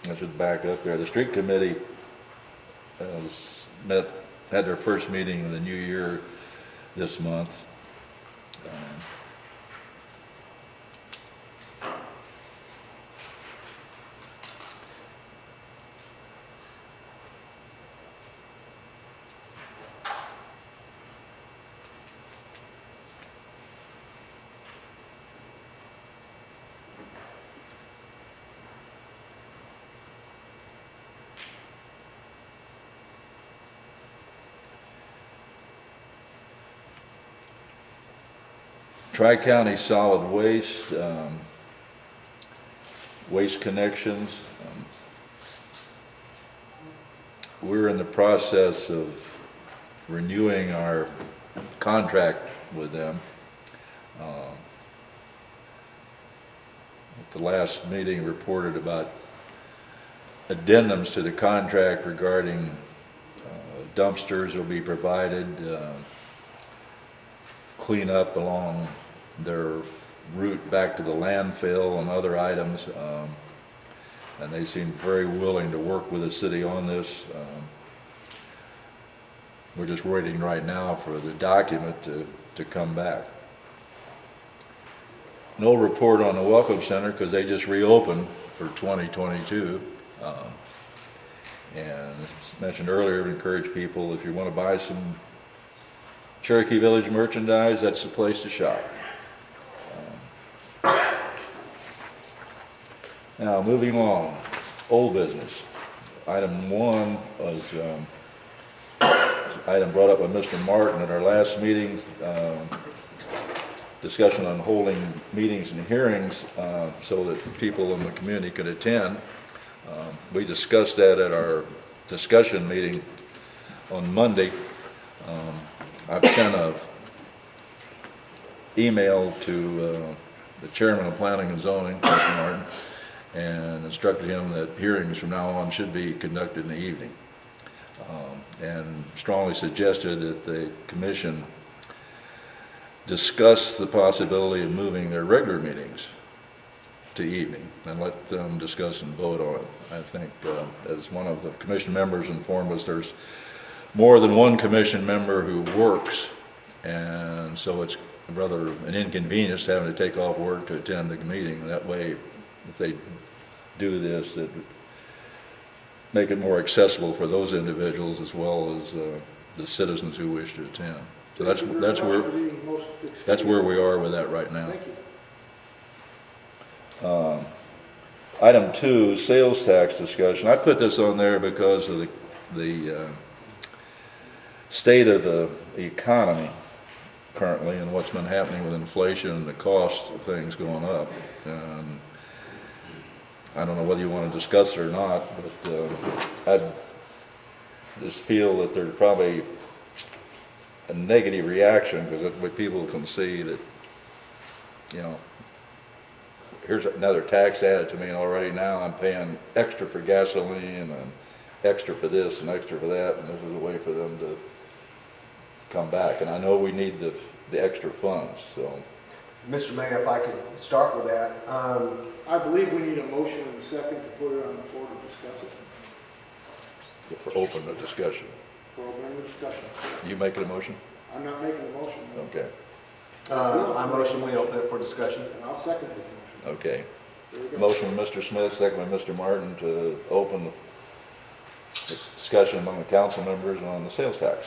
I should back up there, the street committee had their first meeting in the new year this month. Tri-County Solid Waste, Waste Connections. We're in the process of renewing our contract with them. At the last meeting reported about addendums to the contract regarding dumpsters will be provided, cleanup along their route back to the landfill and other items, and they seem very willing to work with the city on this. We're just waiting right now for the document to come back. No report on the Welcome Center because they just reopened for 2022. And as mentioned earlier, encourage people, if you want to buy some Cherokee Village merchandise, that's the place to shop. Now, moving on, old business. Item 1 was item brought up by Mr. Martin at our last meeting, discussion on holding meetings and hearings so that people in the community could attend. We discussed that at our discussion meeting on Monday. I've sent an email to the chairman of planning and zoning, Mr. Martin, and instructed him that hearings from now on should be conducted in the evening. And strongly suggested that the commission discuss the possibility of moving their regular meetings to evening and let them discuss and vote on it. I think, as one of the commission members informed us, there's more than one commission member who works, and so it's rather an inconvenience having to take off work to attend the meeting. That way, if they do this, that make it more accessible for those individuals as well as the citizens who wish to attend. So that's where we are with that right now. Thank you. Item 2, sales tax discussion. I put this on there because of the state of the economy currently and what's been happening with inflation and the cost of things going up. And I don't know whether you want to discuss it or not, but I just feel that there's probably a negative reaction because people can see that, you know, here's another tax added to me, and already now I'm paying extra for gasoline and extra for this and extra for that, and this is a way for them to come back. And I know we need the extra funds, so. Mr. Mayor, if I could start with that. I believe we need a motion and a second to put it on the floor to discuss it. For open the discussion. For opening the discussion. You making a motion? I'm not making a motion. No. Okay. I motion we open it for discussion. And I'll second the motion. Okay. There we go. Motion by Mr. Smith, second by Mr. Martin to open the discussion among the council members on the sales tax.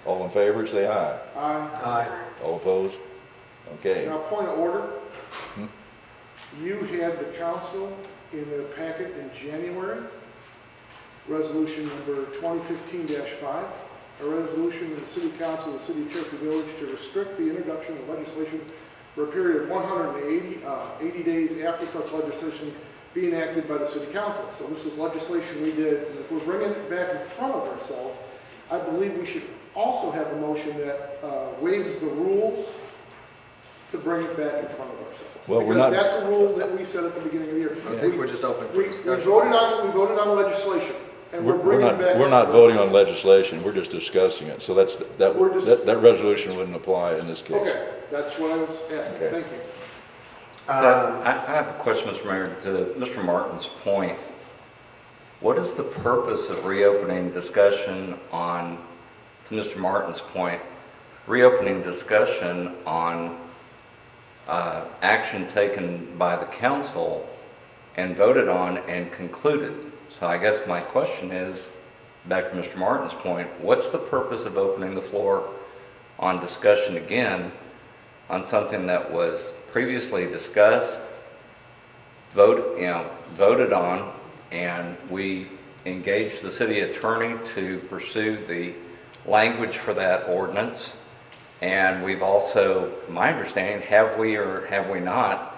All in favor, say aye. Aye. Aye. All opposed? Okay. Now, point of order. You had the council in the packet in January, resolution number 2015-5, a resolution of the City Council of the City of Cherokee Village to restrict the introduction of legislation for a period of 180 days after such legislation be enacted by the City Council. So this is legislation we did, and if we're bringing it back in front of ourselves, I believe we should also have a motion that waives the rules to bring it back in front of ourselves. Well, we're because not- that's a rule that we set at the beginning of the year. I think we're just open for We discussion. voted on legislation, and we're We're bringing it back. we're not voting on legislation, we're just discussing it. So We're just- that resolution wouldn't apply in this case. Okay, that's what I was asking, Okay. thank you. I have a question, Mr. Mayor, to Mr. Martin's point. What is the purpose of reopening discussion on, to Mr. Martin's point, reopening discussion on action taken by the council and voted on and concluded? So I guess my question is, back to Mr. Martin's point, what's the purpose of opening the floor on discussion again on something that was previously discussed, voted on, and we engaged the city attorney to pursue the language for that ordinance? And we've also, my understanding, have we or have we not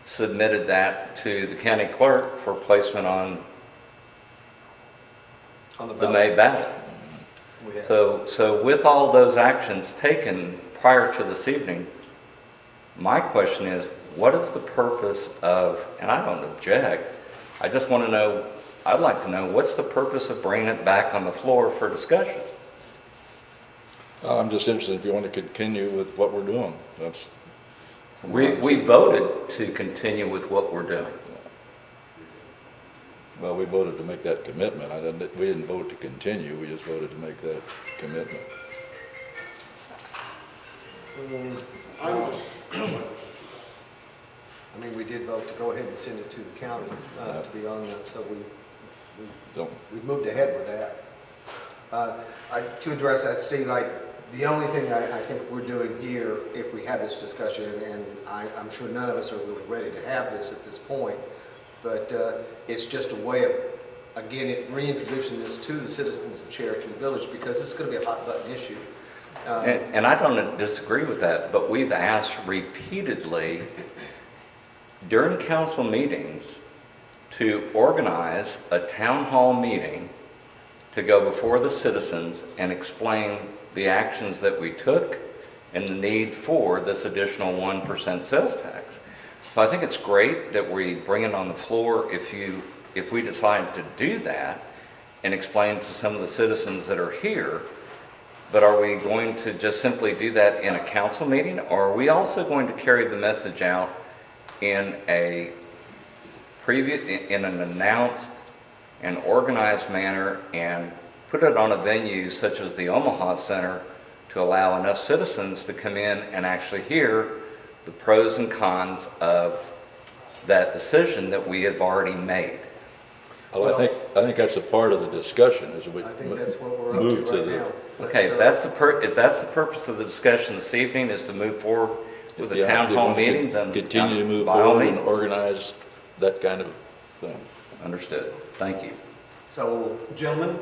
submitted that to the county clerk for placement on the May ballot? So with all those actions taken prior to this evening, my question is, what is the purpose of, and I don't object, I just want to know, I'd like to know, what's the purpose of bringing it back on the floor for discussion? I'm just interested if you want to continue with what we're doing. That's. We voted to continue with what we're doing. Well, we voted to make that commitment. We didn't vote to continue, we just voted to make that commitment. I mean, we did vote to go ahead and send it to the county to be on that, so we moved ahead with that. To address that, Steve, the only thing I think we're doing here, if we have this discussion, and I'm sure none of us are really ready to have this at this point, but it's just a way of, again, reintroducing this to the citizens of Cherokee Village, because it's going to be a hot button issue. And I don't disagree with that, but we've asked repeatedly during council meetings to organize a town hall meeting to go before the citizens and explain the actions that we took and the need for this additional 1% sales tax. So I think it's great that we bring it on the floor if we decide to do that and explain to some of the citizens that are here. But are we going to just simply do that in a council meeting, or are we also going to carry the message out in an announced and organized manner and put it on a venue such as the Omaha Center to allow enough citizens to come in and actually hear the pros and cons of that decision that we have already made? Well, I think that's a part of the discussion as we I think that's what we're up move to to right now. Okay, if that's the purpose of the discussion this evening, is to move forward with a town hall meeting, then continue to move by all forward and means. organize that kind of thing. Understood. Thank you. So, gentlemen,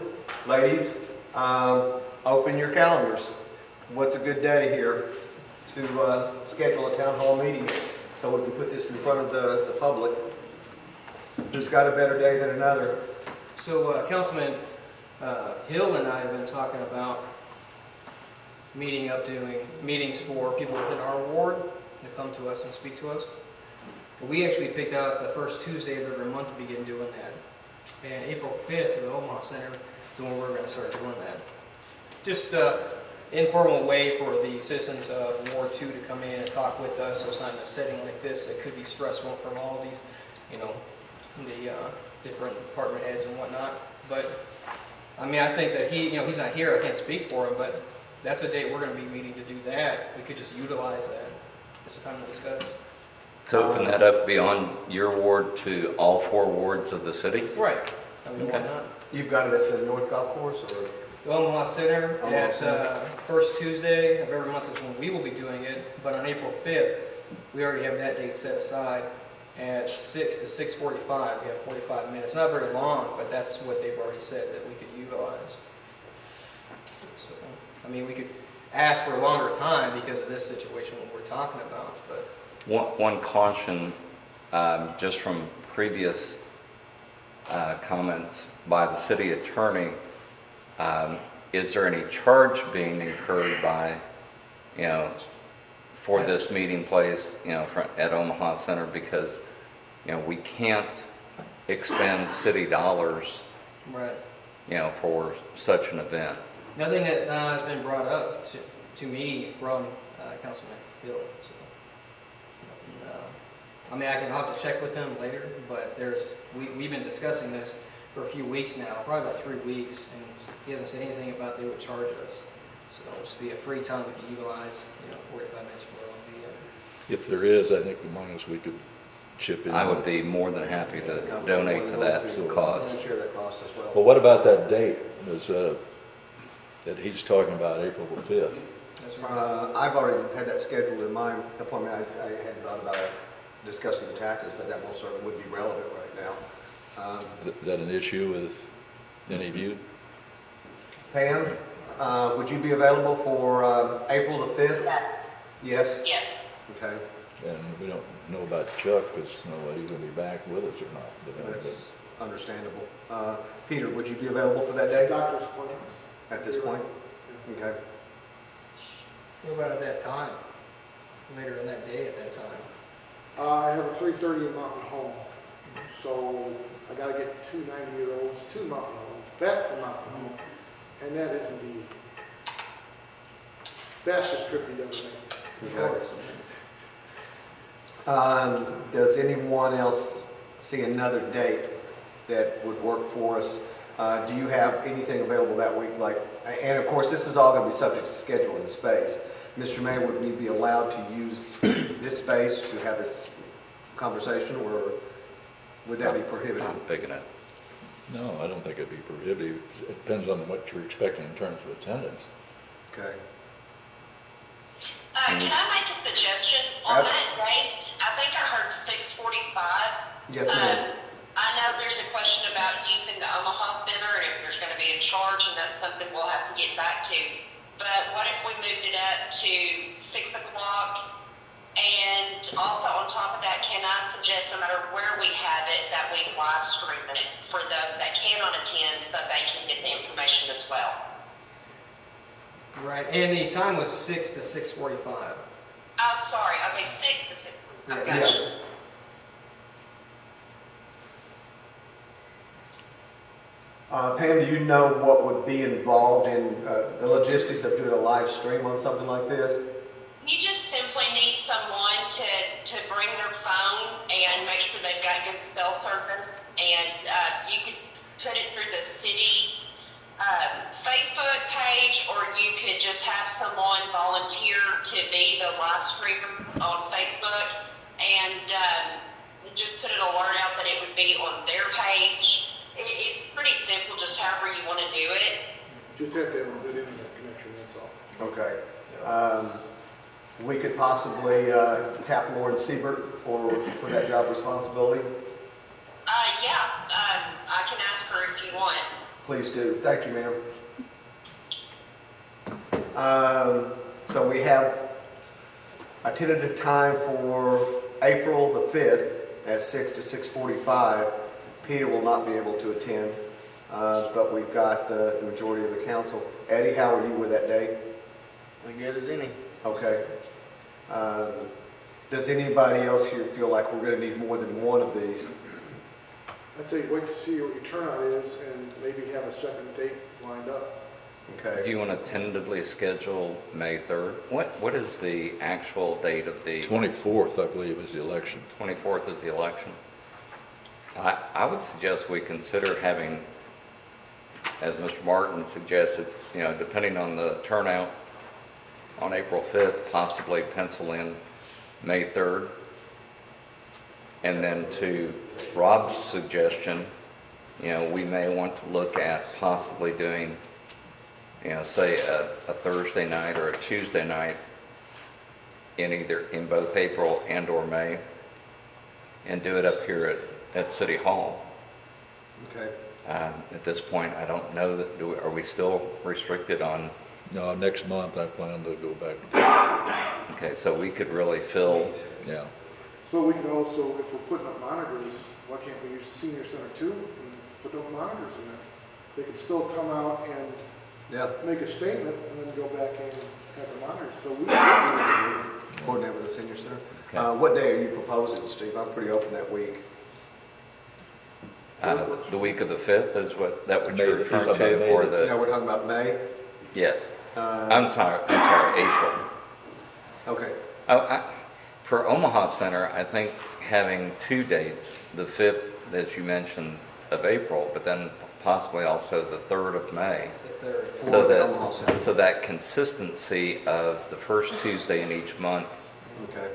ladies, open your calendars. What's a good day here to schedule a town hall meeting so we can put this in front of the public? Who's got a better day than another? So Councilman Hill and I have been talking about doing meetings for people within our ward to come to us and speak to us. We actually picked out the first Tuesday of every month to begin doing that. And April 5th at the Omaha Center is when we're going to start doing that. Just informal way for the citizens of Ward 2 to come in and talk with us, so it's not in a setting like this that could be stressful from all these, the different department heads and whatnot. But I mean, I think that he's not here, I can't speak for him, but that's a date we're going to be meeting to do that. We could just utilize that. It's a time to discuss. To open that up beyond your ward to all 4 wards of the city? Right. I mean, Okay. why not? You've got it at the North Golf Course, or? The Omaha Center, Omaha at Center. first Tuesday of every month is when we will be doing it, but on April 5th, we already have that date set aside at 6 to 6:45. We have 45 minutes. Not very long, but that's what they've already said that we could utilize. So, I mean, we could ask for a longer time because of this situation, what we're talking about, but One caution, just from previous comments by the city attorney, is there any charge being incurred by, for this meeting place, at Omaha Center? Because, we can't expend city dollars, right. for such an event. Nothing that has been brought up to me from Councilman Hill. So, nothing I mean, I'll have to check with him later, but we've been discussing this for a few weeks now, probably about 3 weeks, and he hasn't said anything about they would charge us. So it'll just be a free time we can utilize, 45 minutes below on the, If there is, I think among us, we could chip in. I would be more than happy to donate to that I'm cause. going to share that cost as well. Well, what about that date that he's talking about, April the 5th? that's right. I've already had that scheduled in my appointment. I hadn't thought about discussing the taxes, but that most certainly would be relevant right now. Is that an issue with any of you? Pam, would you be available for April the 5th? Yes? Yeah. Okay, And we don't know about Chuck, because whether he's going to be back with us or not. But, that's understandable. Peter, would you be available for that day Doctor's appointment. at this point? Okay. What about at that time? Later in that day at that time? I have a 3:30 in Mountain Home, so I gotta get 2 90-year-olds to Mountain Home, back from Mountain Home, and that isn't the fastest trip you've ever made. Okay. Does anyone else see another date that would work for us? Do you have anything available that week? And of course, this is all going to be subject to schedule and space. Mr. Mayor, would we be allowed to use this space to have this conversation, or would that be prohibited? Not big enough. No, I don't think it'd be prohibitive. It depends on what you're expecting in terms of attendance. Okay. Can I make a suggestion on that date? I think I heard 6:45. Yes, ma'am. I know there's a question about using the Omaha Center and if there's going to be a charge, and that's something we'll have to get back to. But what if we moved it up to 6 o'clock? And also on top of that, can I suggest no matter where we have it, that we live stream it for those that cannot attend so they can get the information as well? Right, and the time was 6 to 6:45. Oh, sorry. Okay, 6 to 6. Yeah. Okay. Gotcha. Pam, do you know what would be involved in the logistics of doing a live stream on something like this? You just simply need someone to bring their phone and make sure they've got good cell service, and you could put it through the city Facebook page, or you could just have someone volunteer to be the live streamer on Facebook, and just put an alert out that it would be on their page. It's pretty simple, just however you want to do it. Just have to have a good internet connection, that's all. Okay. We could possibly tap Lauren Siebert for that job responsibility. Yeah, I can ask her if you want. Please do. Thank you, ma'am. So we have a tentative time for April the 5th at 6 to 6:45. Peter will not be able to attend, but we've got the majority of the council. Eddie, how are you with that date? As good as any. Okay. Does anybody else here feel like we're going to need more than one of these? I'd say wait to see what your turnout is and maybe have a second date lined up. Okay. Do you want to tentatively schedule May 3rd? What is the actual date of the 24th, I believe, is the election. 24th is the election? I would suggest we consider having, as Mr. Martin suggested, depending on the turnout on April 5th, possibly pencil in May 3rd. And then to Rob's suggestion, we may want to look at possibly doing, say a Thursday night or a Tuesday night in both April and or May, and do it up here at City Hall. Okay. At this point, I don't know that, are we still restricted on? No, next month I plan to go back. Okay, so we could really fill, Yeah. So we can also, if we're putting up monitors, why can't we use the senior center too and put up monitors in there? They could still come out and Yeah. make a statement and then go back and have the monitors. So we can Coordinate with the senior center. Okay. What day are you proposing, Steve? I'm pretty open that week. the week of the 5th is what that would May, refer you're talking to, about May. or No, the, we're talking about May? yes. Uh, I'm sorry, April. Okay. Oh, For Omaha Center, I think having 2 dates, the 5th, as you mentioned, of April, but then possibly also the 3rd of May. The third. So For Omaha Center. that, so that consistency of the first Tuesday in each month, Okay.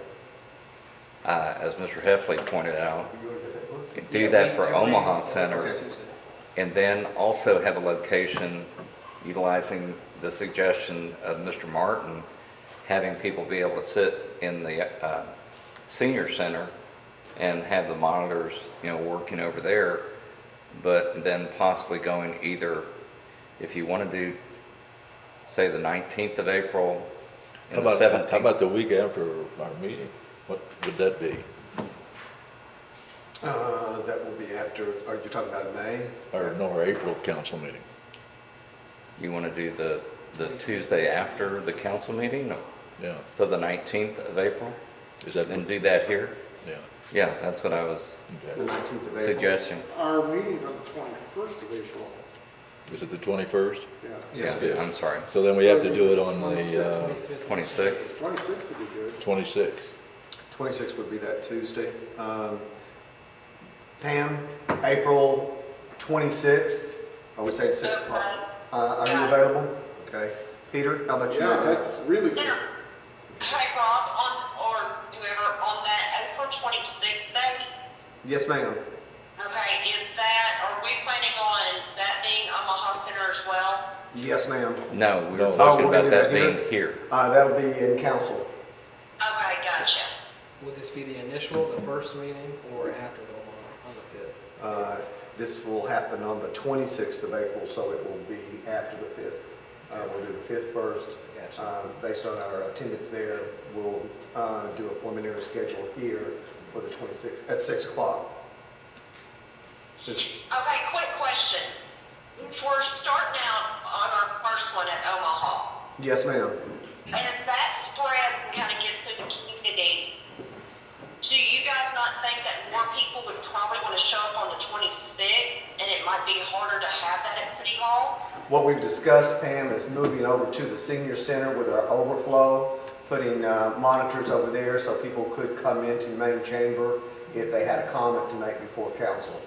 as Mr. Heffley pointed out, You wanna get that book? do that for Every- Omaha every Center, first Tuesday. and then also have a location utilizing the suggestion of Mr. Martin, having people be able to sit in the senior center and have the monitors, working over there, but then possibly going either, if you want to do, say, the 19th of April and the 17th. How about the week after our meeting? What would that be? That will be after, are you talking about May? Our April council meeting? You want to do the Tuesday after the council meeting? Yeah, So the 19th of April? is that, And do that here? yeah, Yeah, that's what I was The okay. 19th of April? suggesting. Our meeting's on the 21st of April. Is it the 21st? Yeah. Yes, it Yeah, is. I'm sorry, So then we have to do it on the 25th. 26th. 26th would be good. 26th. 26th would be that Tuesday. Pam, April 26th, are we saying 6 o'clock? Are you available? Okay. Peter, how about you? Yeah, that's really good. Hi, Rob, or whoever, on that April 26th day, Yes, ma'am. okay, are we planning on that being Omaha Center as well? Yes, ma'am. No, we No. were talking we're gonna about do that that being here. That'll be in council. Okay, gotcha. Would this be the initial, the first meeting, or after the one on the 5th? This will happen on the 26th of April, so it will be after the 5th. We'll do the 5th first. Gotcha. Based on our attendance there, we'll do a preliminary schedule here for the 26th at 6 o'clock. Okay, quick question. If we're starting out on our first one at Omaha, Yes, ma'am. as that spread kind of gets through the community, do you guys not think that more people would probably want to show up on the 26th, and it might be harder to have that at City Hall? What we've discussed, Pam, is moving over to the senior center with our overflow, putting monitors over there so people could come into the main chamber if they had a comment to make before council.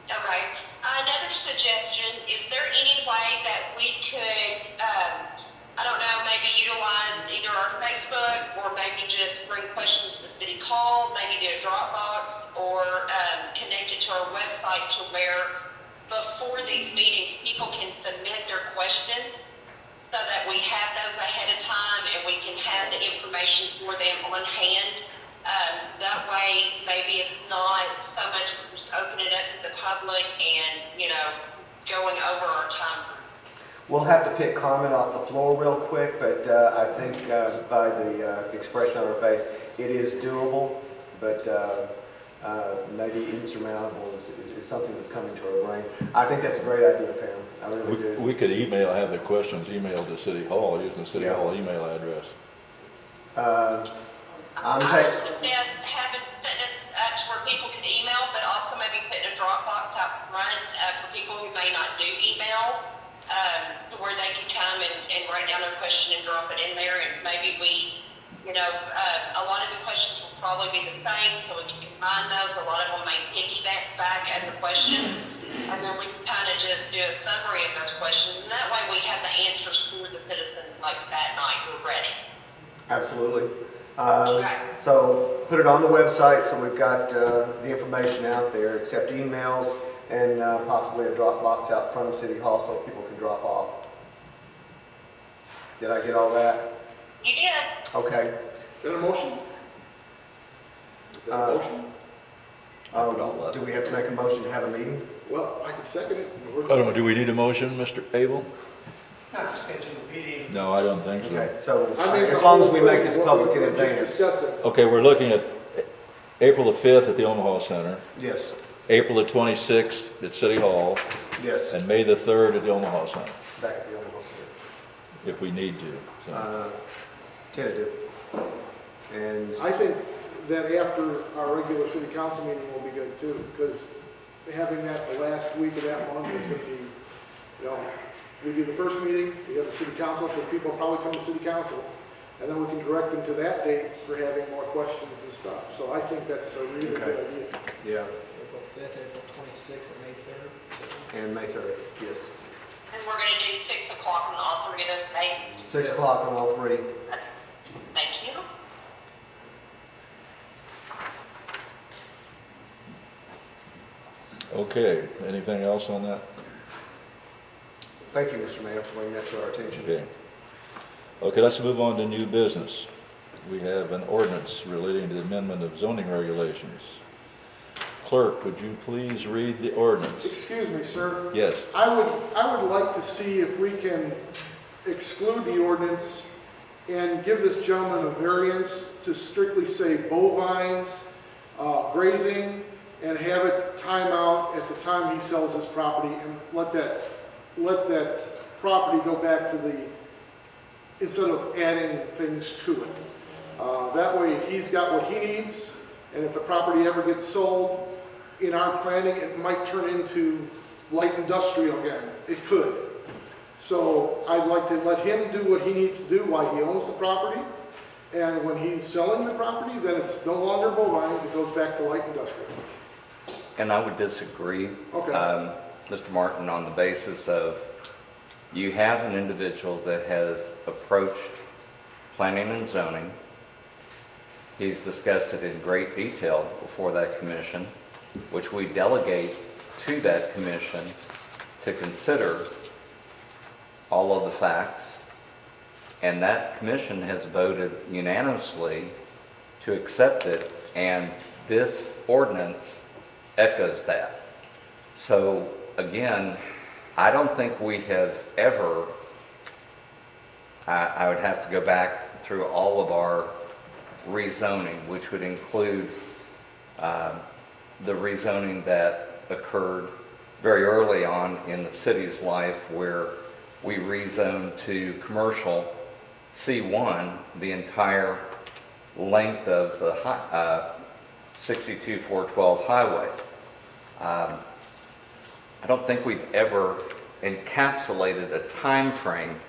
Okay. Another suggestion, is there any way that we could, I don't know, maybe utilize either our Facebook or maybe just bring questions to City Hall, maybe do a Dropbox, or connect it to our website to where before these meetings, people can submit their questions so that we have those ahead of time and we can have the information for them on hand. That way, maybe it's not so much just open it up to the public and, going over our time. We'll have to pick comment off the floor real quick, but I think by the expression on her face, it is doable, but maybe insurmountable is something that's coming to our brain. I think that's a great idea, Pam. I really do. We could have the questions emailed to City Hall using the City Yeah. Hall email address. I'm I would taking. suggest having set it up to where people could email, but also maybe putting a Dropbox out front for people who may not do email, to where they can come and write down their question and drop it in there, and maybe a lot of the questions will probably be the same, so we can combine those. A lot of them may piggyback back at the questions, and then we can kind of just do a summary of those questions, and that way we have the answers for the citizens like that night we're ready. Absolutely. Okay. So put it on the website so we've got the information out there, accept emails, and possibly a Dropbox out front of City Hall so people can drop off. Did I get all that? You did. Okay. Is that a motion? Is that a motion? Do we have to make a motion to have a meeting? Well, I can second it. I don't know, do we need a motion, Mr. Abel? Not schedule the meeting. No, I don't think so. Okay, so I mean, as long as we make this public in we'll just advance. discuss it. Okay, we're looking at April the 5th at the Omaha Center, Yes, April the 26th at City Hall, yes, and May the 3rd at the Omaha Center, back at the Omaha Center. if we need to. So, Tentative. And I think that after our regular city council meeting will be good too, because having that the last week of that month is going to be, we do the first meeting, we have the city council, because people probably come to city council, and then we can direct them to that date for having more questions and stuff. So I think that's a really good idea. Yeah, April 5th, April 26th, and May 3rd. and May 3rd, yes. And we're gonna do 6 o'clock on all 3 of those dates. 6 o'clock on all 3. Thank you. Okay, anything else on that? Thank you, Mr. Mayor, for bringing that to our attention. Okay. Okay, let's move on to new business. We have an ordinance relating to the amendment of zoning regulations. Clerk, would you please read the ordinance? Excuse me, sir. Yes. I would like to see if we can exclude the ordinance and give this gentleman a variance to strictly say bovines, grazing, and have it time out at the time he sells his property, and let that property go back to the, instead of adding things to it. That way he's got what he needs, and if the property ever gets sold, in our planning, it might turn into light industrial again. It could. So I'd like to let him do what he needs to do while he owns the property. And when he's selling the property, then it's no longer bovines, it goes back to light industrial. And I would disagree, Okay. Mr. Martin, on the basis of you have an individual that has approached planning and zoning. He's discussed it in great detail before that commission, which we delegate to that commission to consider all of the facts. And that commission has voted unanimously to accept it, and this ordinance echoes that. So again, I don't think we have ever, I would have to go back through all of our rezoning, which would include the rezoning that occurred very early on in the city's life, where we rezoned to commercial C1 the entire length of the 62-412 highway. I don't think we've ever encapsulated a time frame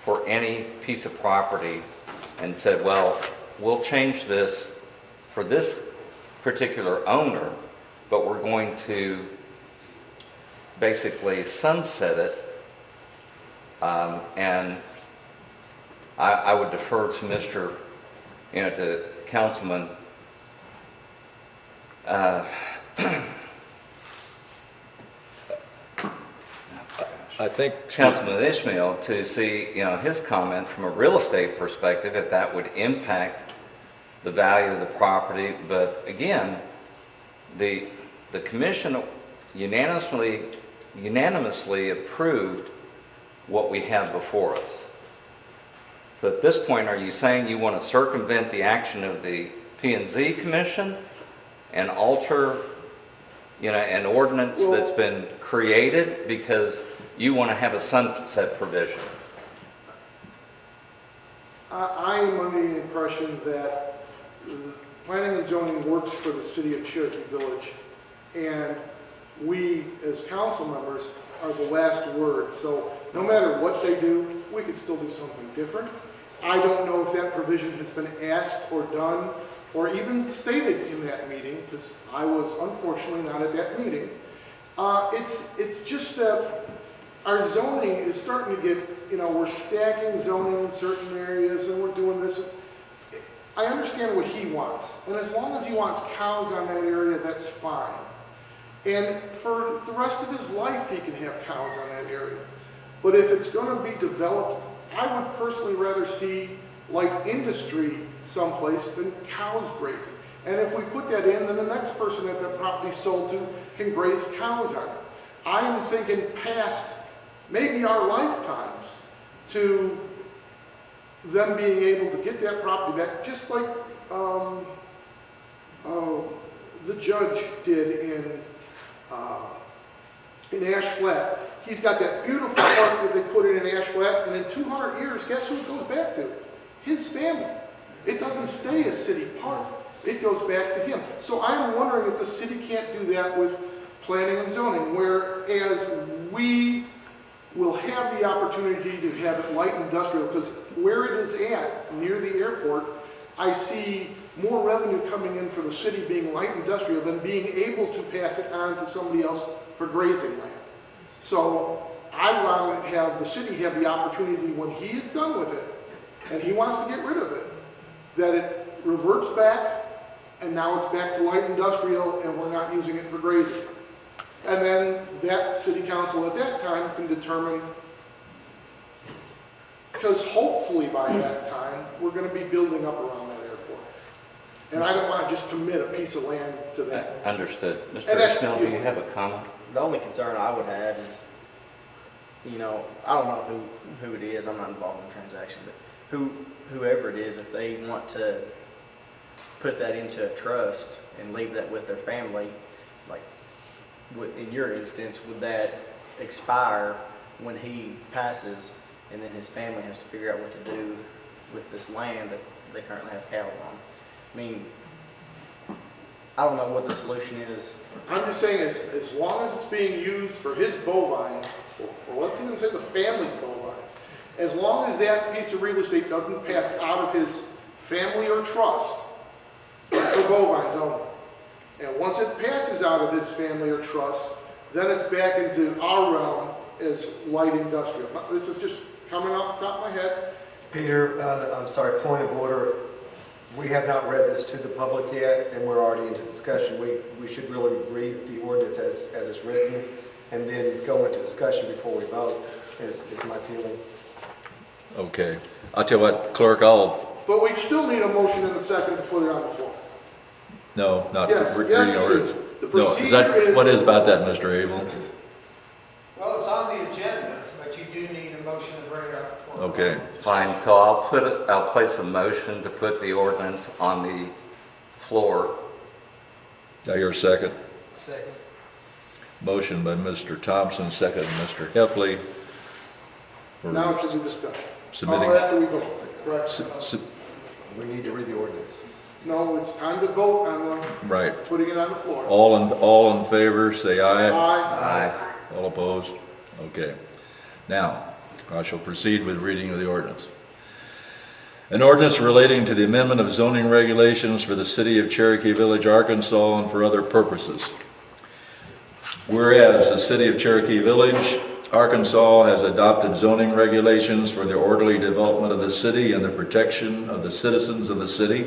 for any piece of property and said, well, we'll change this for this particular owner, but we're going to basically sunset it. And I would defer to Mr., to Councilman I think, Councilman Ishmael to see, his comment from a real estate perspective, if that would impact the value of the property. But again, the commission unanimously approved what we have before us. So at this point, are you saying you want to circumvent the action of the P&Z Commission and alter, an ordinance that's been created because you want to have a sunset provision? I am under the impression that planning and zoning works for the city of Cherokee Village, and we, as council members, are the last word. So no matter what they do, we could still do something different. I don't know if that provision has been asked or done or even stated in that meeting, because I was unfortunately not at that meeting. It's just that our zoning is starting to get, we're stacking zoning in certain areas and we're doing this. I understand what he wants, and as long as he wants cows on that area, that's fine. And for the rest of his life, he can have cows on that area. But if it's going to be developed, I would personally rather see light industry someplace than cows grazing. And if we put that in, then the next person that the property sold to can graze cows on it. I am thinking past maybe our lifetimes to them being able to get that property back, just like the judge did in Ash Flat. He's got that beautiful park that they put in Ash Flat, and in 200 years, guess who it goes back to? His family. It doesn't stay a city park. It goes back to him. So I'm wondering if the city can't do that with planning and zoning, whereas we will have the opportunity to have it light industrial, because where it is at, near the airport, I see more revenue coming in for the city being light industrial than being able to pass it on to somebody else for grazing land. So I want to have the city have the opportunity when he is done with it, and he wants to get rid of it, that it reverts back, and now it's back to light industrial, and we're not using it for grazing. And then that city council at that time can determine, because hopefully by that time, we're going to be building up around that airport. And I don't want to just commit a piece of land to that. Understood. And Mr. that's- Ishmael, do you have a comment? The only concern I would have is, you know, I don't know who it is, I'm not involved in the transaction, but whoever it is, if they want to put that into a trust and leave that with their family, like, in your instance, would that expire when he passes, and then his family has to figure out what to do with this land that they currently have cows on? I mean, I don't know what the solution is. I'm just saying, as long as it's being used for his bovines, or let's even say the family's bovines, as long as that piece of real estate doesn't pass out of his family or trust, it's for bovines only. And once it passes out of his family or trust, then it's back into our realm as light industrial. This is just coming off the top of my head. Peter, I'm sorry, point of order. We have not read this to the public yet, and we're already into discussion. We should really read the ordinance as it's written, and then go into discussion before we vote, is my feeling. Okay. I'll tell you what, clerk, But we still need a motion in a second to put it on the floor. no, not Yes, for yes, reading you orders. do. The No, is procedure that, is- what is about that, Mr. Abel? Well, it's on the agenda, but you do need a motion to bring it up. for- Okay. Fine, so I'll place a motion to put the ordinance on the floor. I hear a second. Second. Motion by Mr. Thompson, second by Mr. Heffley. for Now it's just a discussion. Submitting, Or after we vote, correct? We need to read the ordinance. No, it's time to vote on right. putting it on the floor. All in favor, say aye. Aye. All opposed? Okay. Now, I shall proceed with reading of the ordinance. An ordinance relating to the amendment of zoning regulations for the city of Cherokee Village, Arkansas, and for other purposes. Whereas the city of Cherokee Village, Arkansas has adopted zoning regulations for the orderly development of the city and the protection of the citizens of the city.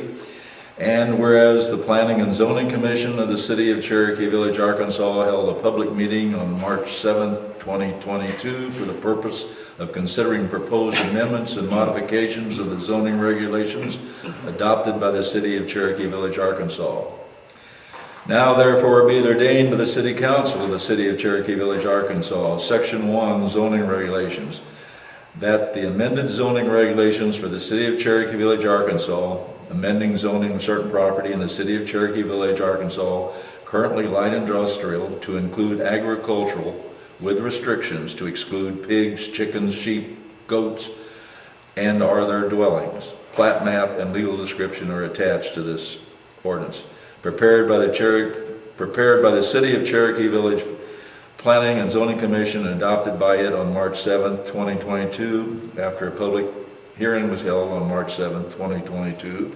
And whereas the Planning and Zoning Commission of the city of Cherokee Village, Arkansas held a public meeting on March 7th, 2022 for the purpose of considering proposed amendments and modifications of the zoning regulations adopted by the city of Cherokee Village, Arkansas. Now therefore be it ordained by the City Council of the City of Cherokee Village, Arkansas, Section 1, Zoning Regulations, that the amended zoning regulations for the City of Cherokee Village, Arkansas, amending zoning of certain property in the City of Cherokee Village, Arkansas, currently light industrial, to include agricultural, with restrictions to exclude pigs, chickens, sheep, goats, and or their dwellings. Plat map and legal description are attached to this ordinance. Prepared by the City of Cherokee Village Planning and Zoning Commission and adopted by it on March 7th, 2022, after a public hearing was held on March 7th, 2022,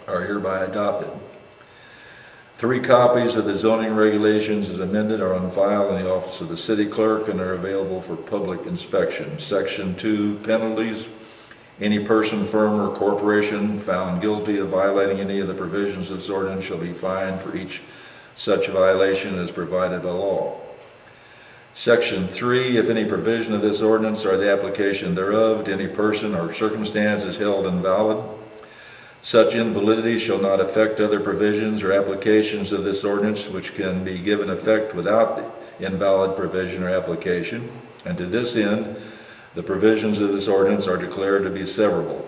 are hereby adopted. 3 copies of the zoning regulations as amended are on file in the office of the city clerk and are available for public inspection. Section 2, penalties. Any person, firm, or corporation found guilty of violating any of the provisions of this ordinance shall be fined for each such violation as provided by law. Section 3, if any provision of this ordinance or the application thereof to any person or circumstance is held invalid, such invalidity shall not affect other provisions or applications of this ordinance which can be given effect without the invalid provision or application. And to this end, the provisions of this ordinance are declared to be severable.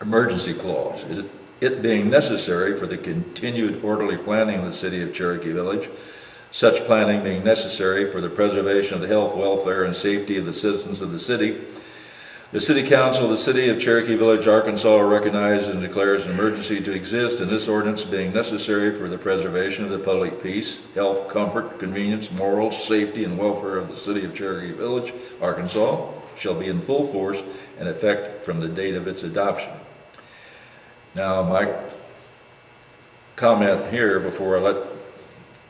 Emergency clause. It being necessary for the continued orderly planning of the city of Cherokee Village, such planning being necessary for the preservation of the health, welfare, and safety of the citizens of the city, The City Council of the City of Cherokee Village, Arkansas recognizes and declares an emergency to exist, and this ordinance being necessary for the preservation of the public peace, health, comfort, convenience, morals, safety, and welfare of the City of Cherokee Village, Arkansas, shall be in full force and effect from the date of its adoption. Now, my comment here before I let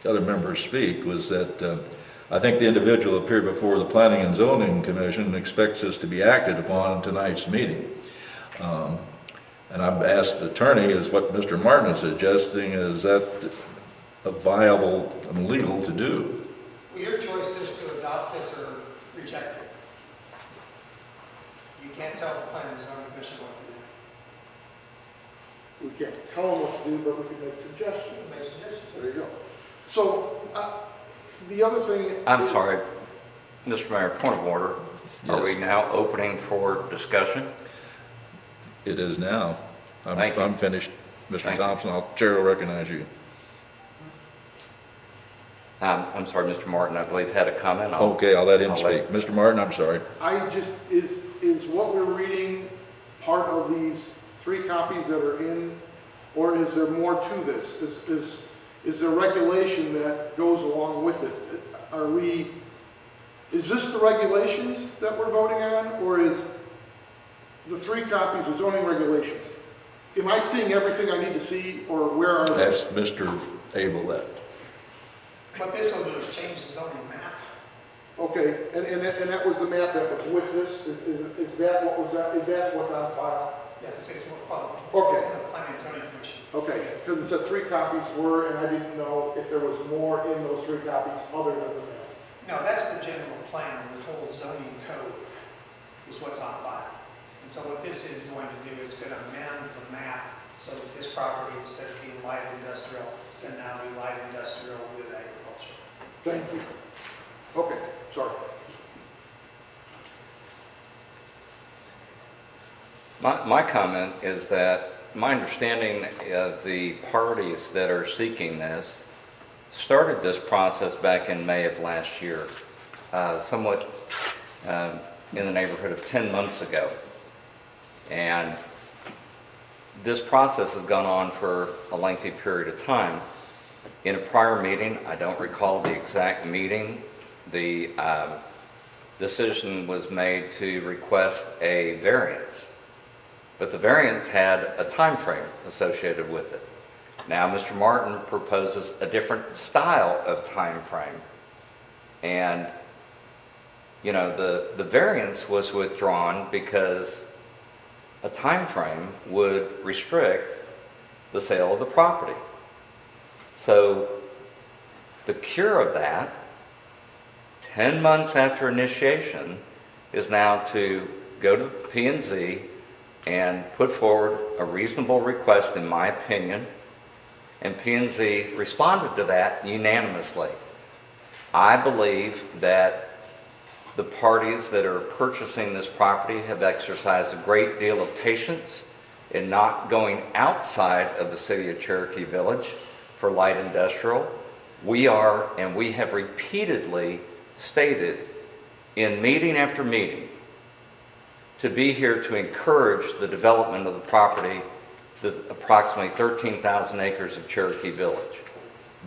other members speak was that I think the individual appeared before the Planning and Zoning Commission and expects this to be acted upon in tonight's meeting. And I've asked the attorney, is what Mr. Martin is suggesting, is that a viable and legal to do? Well, your choice is to adopt this or reject it. You can't tell the planning and zoning commission what to do. We can't tell them what to do, but we can make suggestions. Make suggestions. There you go. So, the other thing. I'm sorry, Mr. Mayor, point of order. Are we Yes. now opening for discussion? It is now. Thank you. I'm finished. Mr. Thank you. Thompson, Chair will recognize you. I'm sorry, Mr. Martin, I believe had a comment. Okay, I'll let him I'll speak. Mr. Martin, I'm sorry. I just, is what we're reading part of these 3 copies that are in, or is there more to this? Is there regulation that goes along with this? Is this the regulations that we're voting on, or is the 3 copies the zoning regulations? Am I seeing everything I need to see, or where are they? That's Mr. Abel that. What this will do is change the zoning map. Okay, and that was the map that was with this? Is that what was that, is that what's on file? Yes, it's more, Okay. it's in the planning and zoning commission. Okay, because it said 3 copies were, and I didn't know if there was more in those 3 copies other than the map. No, that's the general plan, the whole zoning code is what's on file. And so what this is going to do is going to amend the map so that this property, instead of being light industrial, is going to now be light industrial with agriculture. Thank you. Okay, sorry. My comment is that my understanding of the parties that are seeking this started this process back in May of last year, somewhat in the neighborhood of 10 months ago. And this process has gone on for a lengthy period of time. In a prior meeting, I don't recall the exact meeting, the decision was made to request a variance. But the variance had a time frame associated with it. Now, Mr. Martin proposes a different style of time frame. And, you know, the variance was withdrawn because a time frame would restrict the sale of the property. So the cure of that, 10 months after initiation, is now to go to the P&Z and put forward a reasonable request, in my opinion, and P&Z responded to that unanimously. I believe that the parties that are purchasing this property have exercised a great deal of patience in not going outside of the city of Cherokee Village for light industrial. We are, and we have repeatedly stated in meeting after meeting, to be here to encourage the development of the property, the approximately 13,000 acres of Cherokee Village.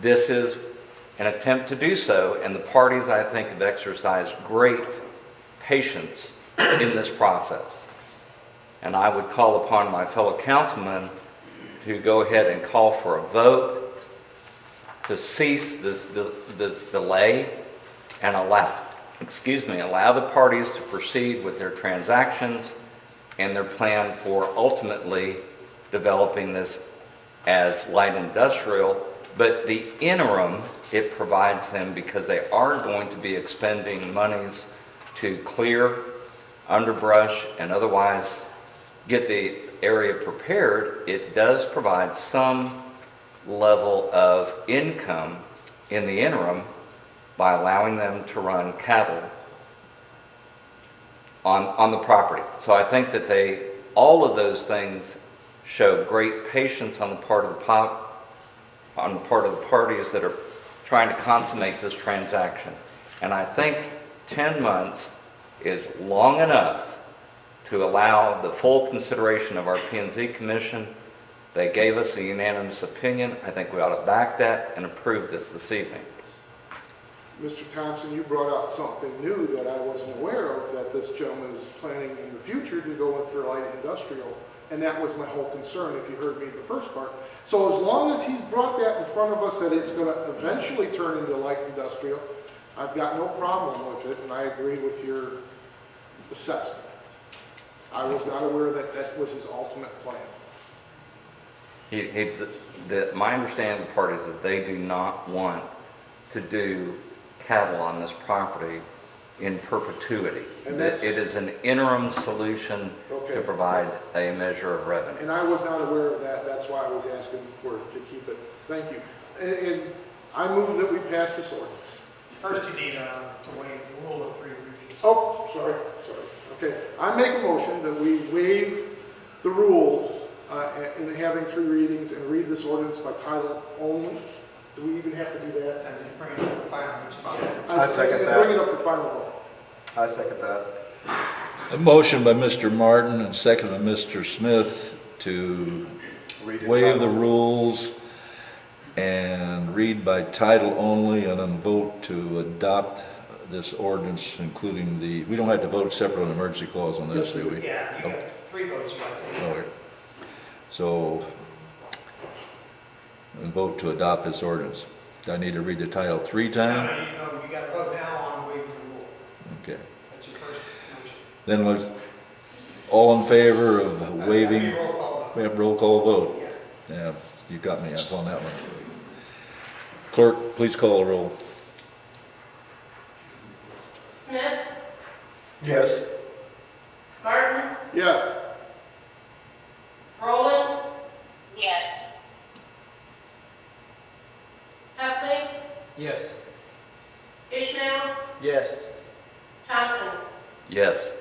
This is an attempt to do so, and the parties, I think, have exercised great patience in this process. And I would call upon my fellow councilmen to go ahead and call for a vote to cease this delay and allow the parties to proceed with their transactions and their plan for ultimately developing this as light industrial. But the interim, it provides them, because they are going to be expending monies to clear underbrush and otherwise get the area prepared, it does provide some level of income in the interim by allowing them to run cattle on the property. So I think that all of those things show great patience on the part of the parties that are trying to consummate this transaction. And I think 10 months is long enough to allow the full consideration of our P&Z Commission. They gave us a unanimous opinion. I think we ought to back that and approve this evening. Mr. Thompson, you brought out something new that I wasn't aware of, that this gentleman is planning in the future to go in for light industrial. And that was my whole concern, if you heard me the first part. So as long as he's brought that in front of us, that it's going to eventually turn into light industrial, I've got no problem with it, and I agree with your assessment. I was not aware that that was his ultimate plan. My understanding of the party is that they do not want to do cattle on this property in perpetuity. And That that's- it is an interim solution Okay. to provide a measure of revenue. And I was not aware of that, that's why I was asking to keep it. Thank you. And I move that we pass this ordinance. First, you need to waive the rule of 3 readings. Oh, sorry. Okay, I make a motion that we waive the rules in having 3 readings and read this ordinance by title only. Do we even have to do that? And then bring it up for final, which is fine. I second And that. bring it up for final vote. I second that. A motion by Mr. Martin and second by Mr. Smith to Read it waive the title. rules and read by title only and then vote to adopt this ordinance, including we don't have to vote separate on the emergency clause on this, do we? Yeah, you got 3 votes right there. Okay. So, and vote to adopt this ordinance. Do I need to read the title 3 times? No, you got to vote now on waiving the rule. Okay. That's your first motion. Then was all in favor of waiving? That'd be a roll call vote. We have roll call vote. Yeah. Yeah, you got me up on that one. Clerk, please call the roll. Smith, Yes. Martin, Yes. Rowland, Yes. Heffley, Yes. Ishmael, Yes. Thompson. Yes.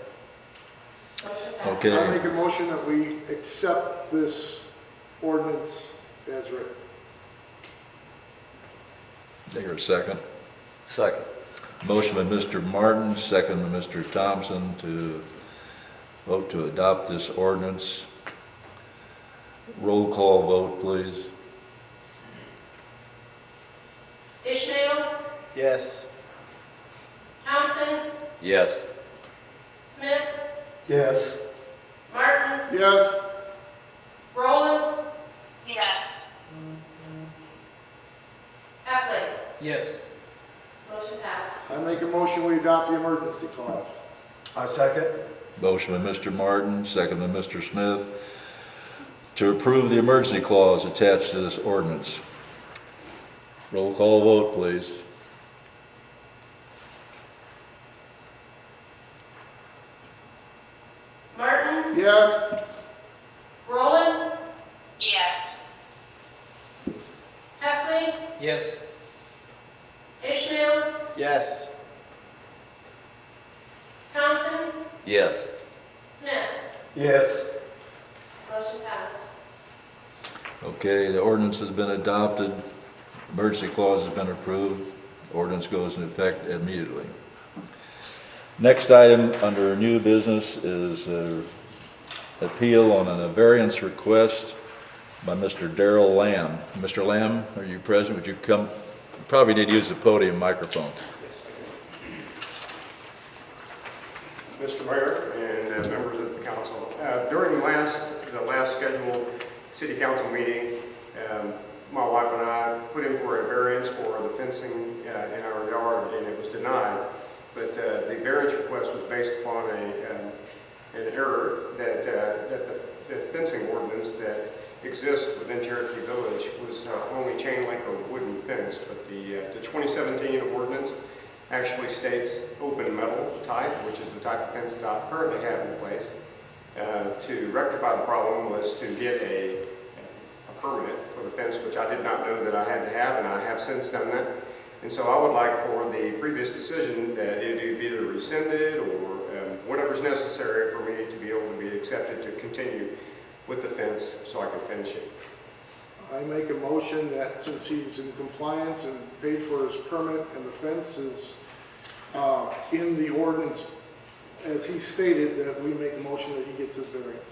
Motion passed. I Okay, make a motion that we accept this ordinance as written. take a second. Second. Motion by Mr. Martin, second by Mr. Thompson to vote to adopt this ordinance. Roll call vote, please. Ishmael, Yes. Thompson, Yes. Smith, Yes. Martin, Yes. Rowland, Yes. Heffley. Yes. Motion passed. I make a motion we adopt the emergency clause. I second. Motion by Mr. Martin, second by Mr. Smith to approve the emergency clause attached to this ordinance. Roll call vote, please. Martin, Yes. Rowland, Yes. Heffley, Yes. Ishmael, Yes. Thompson, Yes. Smith. Yes. Motion passed. Okay, the ordinance has been adopted, emergency clause has been approved, ordinance goes into effect immediately. Next item under new business is appeal on a variance request by Mr. Darrell Lamb. Mr. Lamb, are you present? Would you come? You probably need to use the podium microphone. Mr. Mayor and members of the council, during the last scheduled city council meeting, my wife and I put in for a variance for the fencing in our yard, and it was denied. But the variance request was based upon an error that the fencing ordinance that exists within Cherokee Village was only chain link or wooden fence, but the 2017 ordinance actually states open metal type, which is the type of fence that I currently have in place. To rectify the problem was to get a permit for the fence, which I did not know that I had to have, and I have since done that. And so I would like for the previous decision that it be either rescinded or whatever's necessary for me to be able to be accepted to continue with the fence so I can finish it. I make a motion that since he's in compliance and paid for his permit and the fence is in the ordinance as he stated, that we make a motion that he gets his variance.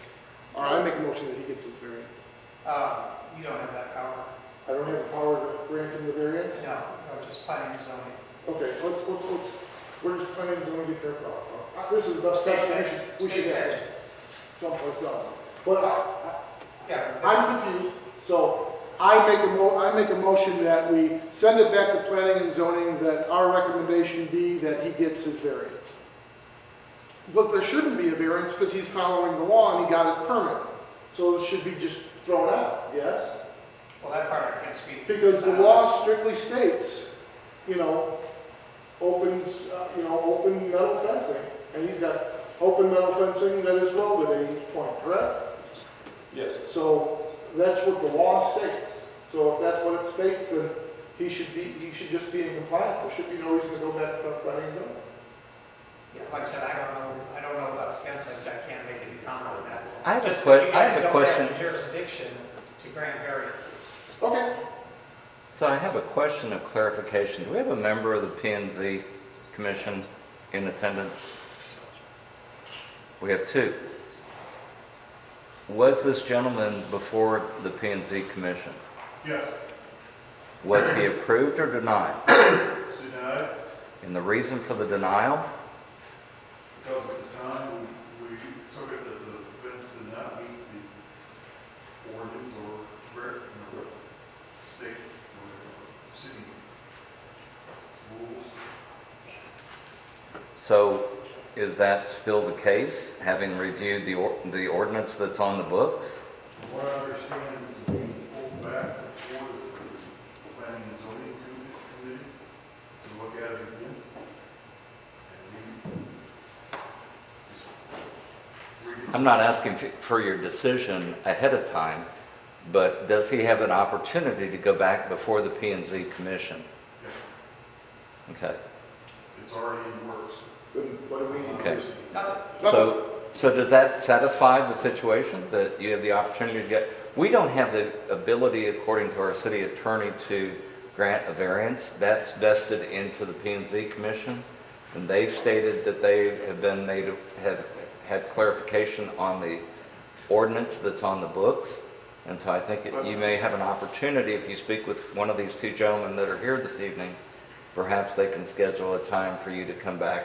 Or I make a motion that he gets his variance. You don't have that power. I don't have the power to grant him the variance? No, no, just planning and zoning. Okay, let's, we're just planning to get there. This is the best destination. We should have someplace else. But Yeah. I'm confused, so I make a motion that we send it back to planning and zoning, that our recommendation be that he gets his variance. But there shouldn't be a variance because he's following the law and he got his permit. So it should be just thrown out, yes? Well, that part I can't speak to. Because the law strictly states, open metal fencing. And he's got open metal fencing that is welded at each point, correct? Yes. So that's what the law states. So if that's what it states, then he should just be in compliance. There should be no reason to go back to planning and zoning. Yeah, like I said, I don't know about the fence, I can't make any comment on that. I have a Just that you I have guys a don't question. have jurisdiction to grant variances. Okay. So I have a question of clarification. Do we have a member of the P&Z Commission in attendance? We have two. Was this gentleman before the P&Z Commission? Yes. Was he approved or denied? Denied, And the reason for the denial? because at the time we took it that the fence did not meet the ordinance or state or city rules. So is that still the case, having reviewed the ordinance that's on the books? From what I understand, this is being pulled back before this planning and zoning committee to look at it again. And I'm not asking for your decision ahead of time, but does he have an opportunity to go back before the P&Z Commission? yes, Okay. it's already in the works. What do we need? Okay. So does that satisfy the situation, that you have the opportunity to get, we don't have the ability, according to our city attorney, to grant a variance. That's vested into the P&Z Commission, and they've stated that they have had clarification on the ordinance that's on the books. And so I think you may have an opportunity, if you speak with one of these two gentlemen that are here this evening, perhaps they can schedule a time for you to come back.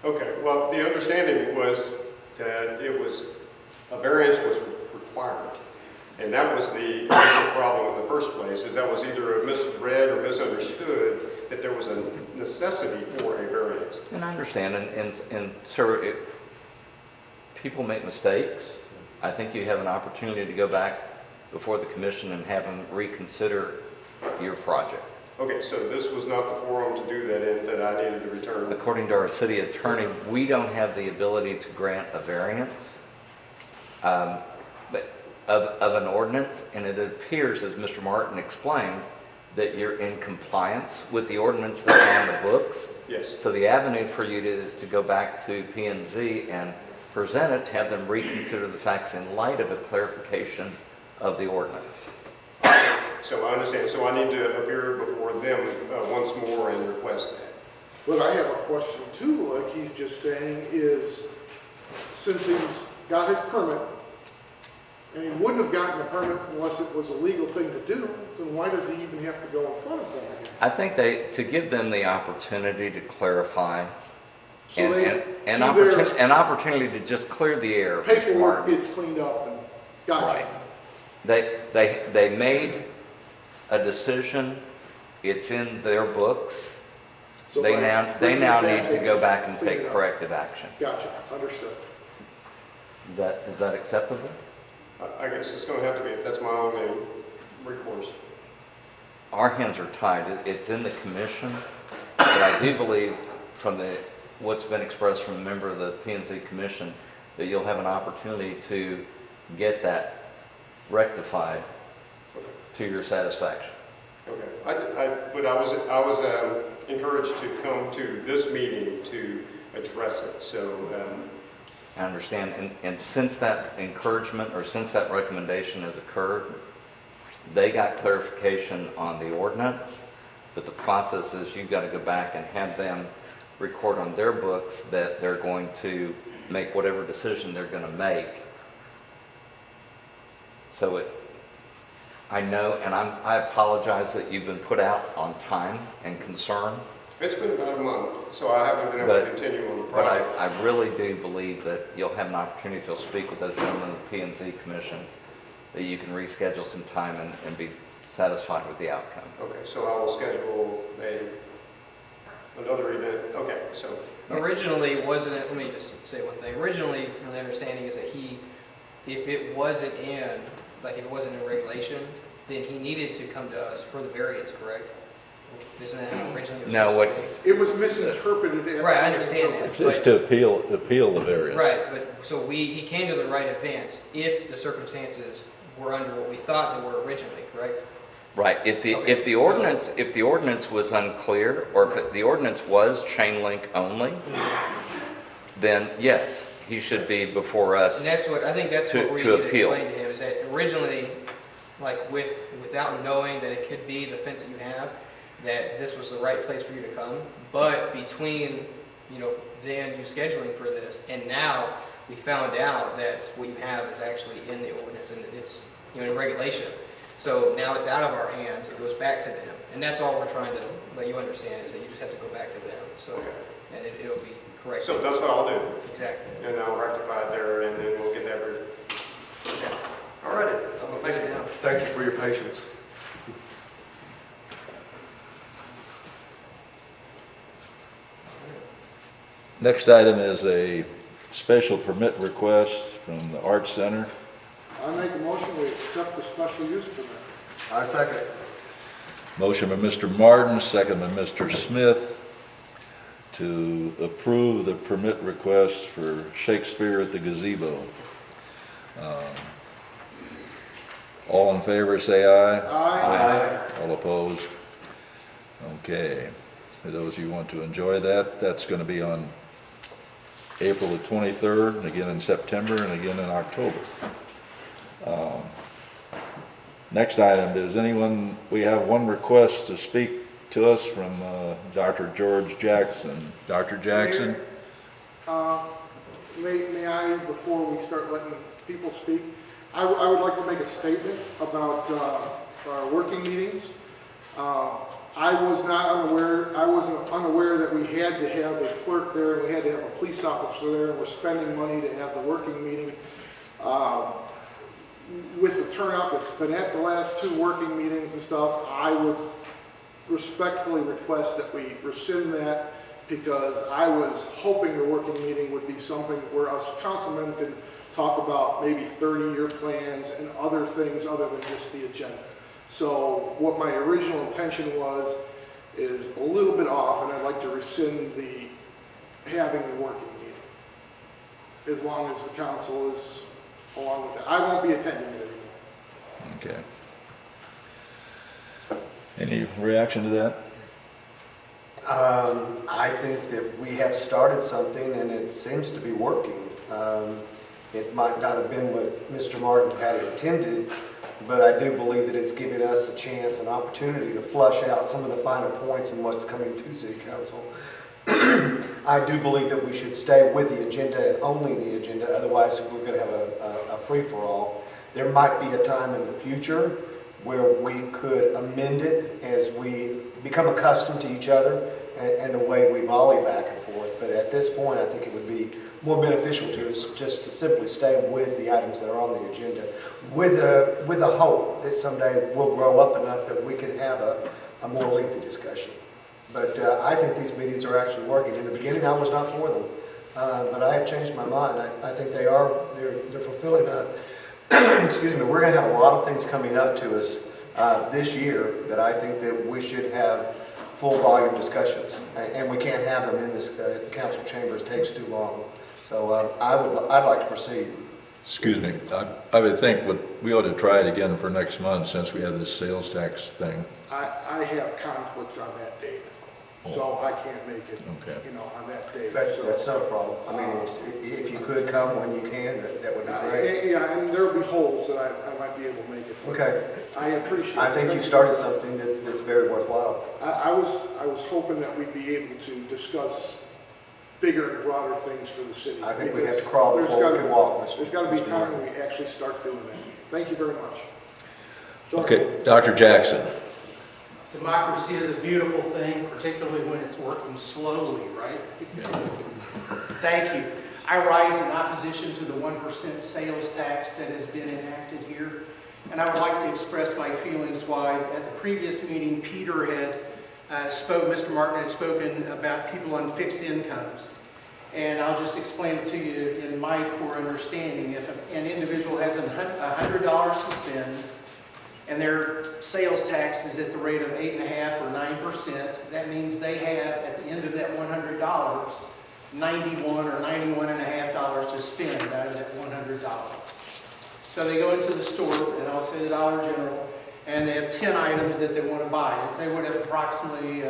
Okay, well, the understanding was that a variance was required. And that was the initial problem in the first place, is that was either misread or misunderstood, that there was a necessity for a variance. And I understand, and sir, people make mistakes. I think you have an opportunity to go back before the commission and have them reconsider your project. Okay, so this was not the forum to do that in, that I needed to return. According to our city attorney, we don't have the ability to grant a variance but of an ordinance, and it appears, as Mr. Martin explained, that you're in compliance with the ordinance that's on the books. Yes. So the avenue for you is to go back to P&Z and present it, have them reconsider the facts in light of a clarification of the ordinance. So I understand. So I need to appear before them once more and request that. But I have a question too, like he's just saying, is since he's got his permit, and he wouldn't have gotten a permit unless it was a legal thing to do, then why does he even have to go in front of them again? I think to give them the opportunity to clarify So and they, an either opportunity to just clear the air. Mr. paperwork Martin. gets cleaned up and gotcha. Right. They made a decision. It's in their books. So They by now bringing it back, need to they go back and clean it take up. corrective action. Gotcha, understood. Is that acceptable? I guess it's going to have to be, if that's my only recourse. Our hands are tied. It's in the commission, but I do believe from what's been expressed from a member of the P&Z Commission that you'll have an opportunity to get that rectified to your satisfaction. Okay. But I was encouraged to come to this meeting to address it. So I understand. And since that encouragement or since that recommendation has occurred, they got clarification on the ordinance, but the process is you've got to go back and have them record on their books that they're going to make whatever decision they're going to make. So I know, and I apologize that you've been put out on time and concern, It's been about a month, so I haven't been able to continue on the but project. I really do believe that you'll have an opportunity, if you'll speak with those gentlemen of the P&Z Commission, that you can reschedule some time and be satisfied with the outcome. Okay, so I will schedule another event. Okay, so, Originally, wasn't it, let me just say one thing. Originally, my understanding is that if it wasn't in, like if it wasn't in regulation, then he needed to come to us for the variance, correct? Isn't that how originally it was No, supposed to be? It was misinterpreted. Right, I understand that. It's to appeal the variance. Right, but, so he came to the right event if the circumstances were under what we thought they were originally, correct? Right, if the ordinance was unclear, or if the ordinance was chain link only, then yes, he should be before us. And that's what, I think that's what we need to to appeal. explain to him, is that originally, like without knowing that it could be the fence that you have, that this was the right place for you to come, but between, then you scheduling for this, and now we found out that what you have is actually in the ordinance, and it's, in regulation. So now it's out of our hands, it goes back to them, and that's all we're trying to let you understand, is that you just have to go back to them, so, and it'll be correct. so that's what I'll do. Exactly. And I'll rectify it there, and then we'll get that ready. Okay. All righty. Well, thank you. Thank you for your patience. Next item is a special permit request from the Arts Center. I make a motion we accept the special use permit. I second. Motion by Mr. Martin, second by Mr. Smith, to approve the permit request for Shakespeare at the Gazebo. All in favor, say aye. Aye. All opposed? Okay. For those of you who want to enjoy that, that's going to be on April the 23rd, and again in September, and again in October. Next item, does anyone, we have one request to speak to us from Dr. George Jackson. Dr. Jackson? May I, before we start letting people speak, I would like to make a statement about our working meetings. I wasn't unaware that we had to have a clerk there, and we had to have a police officer there, and we're spending money to have the working meeting. With the turnout that's been at the last two working meetings and stuff, I would respectfully request that we rescind that, because I was hoping the working meeting would be something where us councilmen could talk about maybe 30-year plans and other things other than just the agenda. So what my original intention is a little bit off, and I'd like to rescind having the working meeting, as long as the council is along with that. I won't be attending it anymore. Okay. Any reaction to that? I think that we have started something and it seems to be working. It might not have been what Mr. Martin had intended, but I do believe that it's giving us a chance, an opportunity to flush out some of the finer points in what's coming to City Council. I do believe that we should stay with the agenda and only the agenda, otherwise we're going to have a free-for-all. There might be a time in the future where we could amend it as we become accustomed to each other and the way we volley back and forth. But at this point, I think it would be more beneficial to us just to simply stay with the items that are on the agenda, with a hope that someday we'll grow up enough that we can have a more lengthy discussion. But I think these meetings are actually working. In the beginning, I was not for them, but I have changed my mind. I think they're fulfilling excuse me, we're going to have a lot of things coming up to us this year that I think that we should have full volume discussions, and we can't have them in this council chambers. It takes too long. So I'd like to proceed. Excuse me, I would think we ought to try it again for next month, since we have this sales tax thing. I have conflicts on that date, so I can't make it, Okay. on that date. That's not a problem. I mean, if you could come when you can, that would be great. Yeah, and there'll be holes that I might be able to make it. Okay. I appreciate it. I think you started something that's very worthwhile. I was hoping that we'd be able to discuss bigger and broader things for the city. I think we have to Because crawl there's before we gotta- can walk, Mr. There's got to be Mr. time Martin. when we actually start doing that. Thank you very much. So- Okay, Dr. Jackson. Democracy is a beautiful thing, particularly when it's working slowly, right? Thank you. I rise in opposition to the 1% sales tax that has been enacted here. And I would like to express my feelings why at the previous meeting, Peter had Mr. Martin had spoken about people on fixed incomes. And I'll just explain it to you in my poor understanding. If an individual has $100 to spend and their sales tax is at the rate of 8.5% or 9%, that means they have, at the end of that $100, $91 or $91.50 to spend out of that $100. So they go into the store, and I'll say the Dollar General, and they have 10 items that they want to buy. And say what if approximately,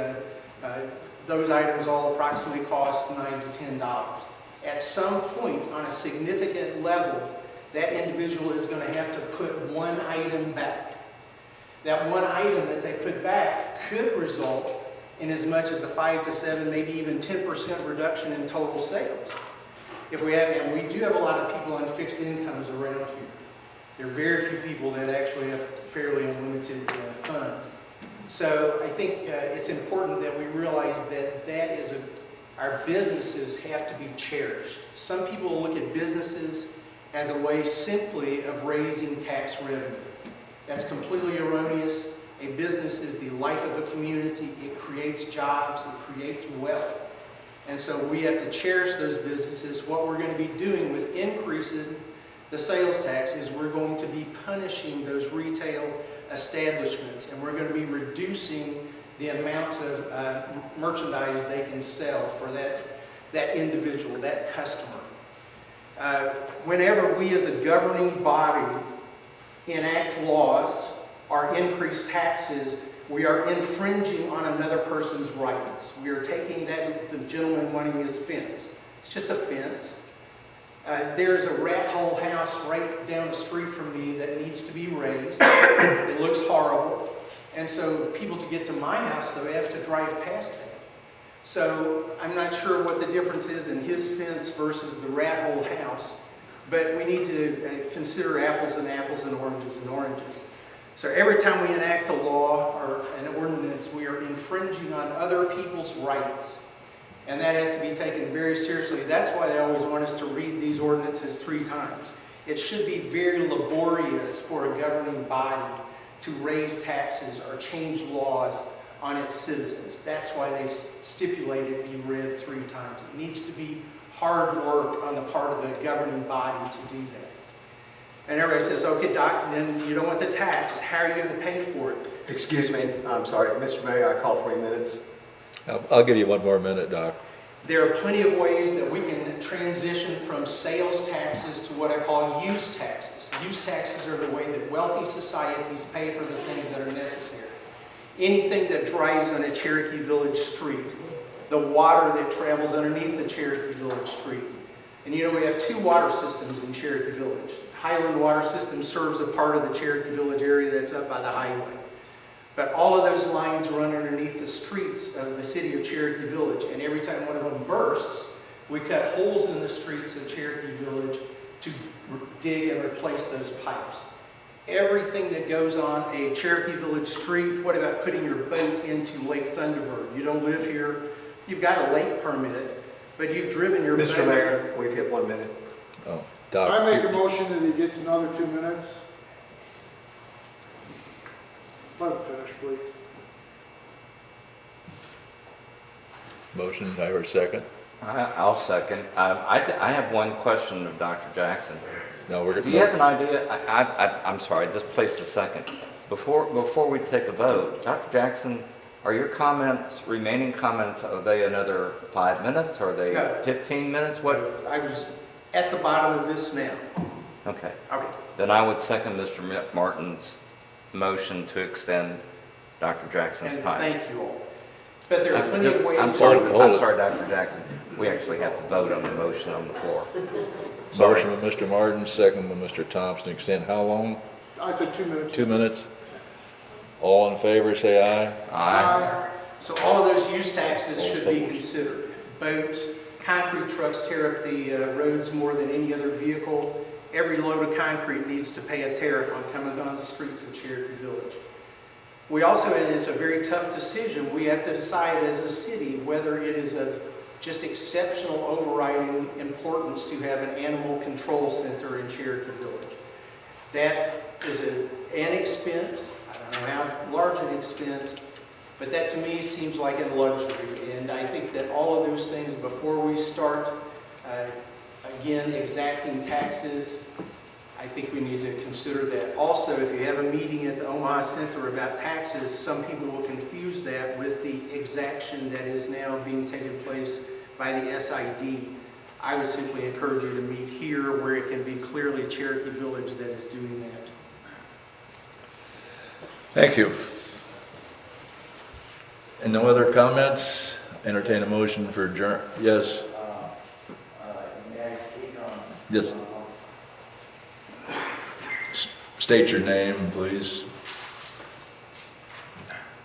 those items all approximately cost $9 to $10. At some point on a significant level, that individual is going to have to put one item back. That one item that they put back could result in as much as a 5 to 7, maybe even 10% reduction in total sales. If we have, and we do have a lot of people on fixed incomes around here. There are very few people that actually have fairly unlimited funds. So I think it's important that we realize that our businesses have to be cherished. Some people look at businesses as a way simply of raising tax revenue. That's completely erroneous. A business is the life of a community. It creates jobs, it creates wealth. And so we have to cherish those businesses. What we're going to be doing with increasing the sales tax is we're going to be punishing those retail establishments, and we're going to be reducing the amounts of merchandise they can sell for that individual, that customer. Whenever we as a governing body enact laws or increase taxes, we are infringing on another person's rights. We are taking the gentleman wanting his fence. It's just a fence. There's a rat hole house right down the street from me that needs to be raised. It looks horrible. And so people to get to my house, though, have to drive past that. So I'm not sure what the difference is in his fence versus the rat hole house. But we need to consider apples and apples and oranges. So every time we enact a law or an ordinance, we are infringing on other people's rights. And that has to be taken very seriously. That's why they always want us to read these ordinances 3 times. It should be very laborious for a governing body to raise taxes or change laws on its citizens. That's why they stipulate it be read 3 times. It needs to be hard work on the part of the governing body to do that. And everybody says, okay, Doc, then you don't want the tax. How are you going to pay for it? Excuse me, I'm sorry, Mr. Mayor, I call 3 minutes. I'll give you 1 more minute, Doc. There are plenty of ways that we can transition from sales taxes to what I call use taxes. Use taxes are the way that wealthy societies pay for the things that are necessary. Anything that drives on a Cherokee Village street, the water that travels underneath the Cherokee Village street. And you know, we have 2 water systems in Cherokee Village. Highland Water System serves a part of the Cherokee Village area that's up by the highway. But all of those lines run underneath the streets of the city of Cherokee Village. And every time one of them bursts, we cut holes in the streets of Cherokee Village to dig and replace those pipes. Everything that goes on a Cherokee Village street, what about putting your boat into Lake Thunderbird? You don't live here, you've got a lake permit, but you've driven your boat. Mr. Mayor, we've hit 1 minute. Oh, Doc. I make a motion that he gets another 2 minutes. Let him finish, please. Motion, I heard second. I'll second. I have one question of Dr. Jackson. No, we're going Do you have an idea? I'm sorry, just placed a second. Before we take a vote, Dr. Jackson, are your remaining comments, are they another 5 minutes? Are they No. 15 minutes? What? I was at the bottom of this now. Okay. Okay. Then I would second Mr. Martin's motion to extend Dr. Jackson's And time. thank you all. But there are plenty of ways. I'm sorry, Hold it. Dr. Jackson. We actually have to vote on the motion on the floor. Motion by Mr. Martin, second by Mr. Thompson. Extend how long? I said 2 minutes. 2 minutes. All in favor, say aye. Aye. So all of those use taxes should be considered. Boats, concrete trucks tear up the roads more than any other vehicle. Every load of concrete needs to pay a tariff on coming down the streets of Cherokee Village. We also, and it's a very tough decision, we have to decide as a city whether it is of just exceptional overriding importance to have an animal control center in Cherokee Village. That is an expense. I don't know how large an expense, but that to me seems like a luxury. And I think that all of those things, before we start, again, exacting taxes, I think we need to consider that. Also, if you have a meeting at the Omaha Center about taxes, some people will confuse that with the exaction that is now being taken place by the SID. I would simply encourage you to meet here where it can be clearly Cherokee Village that is doing that. Thank you. And no other comments? Entertain a motion for adjourn. Yes. May I speak on? Yes. State your name, please.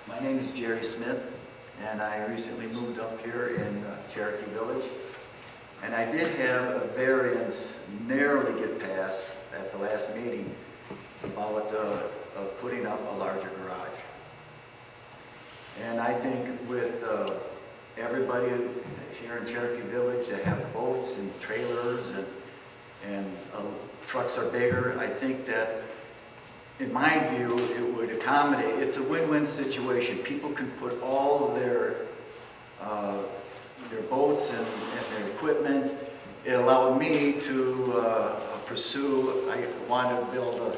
My name is Jerry Smith, and I recently moved up here in Cherokee Village. And I did have a variance narrowly get passed at the last meeting about putting up a larger garage. And I think with everybody here in Cherokee Village that have boats and trailers and trucks are bigger, I think that in my view, it would accommodate, it's a win-win situation. People can put all of their boats and their equipment. It allowed me to pursue, I wanted to build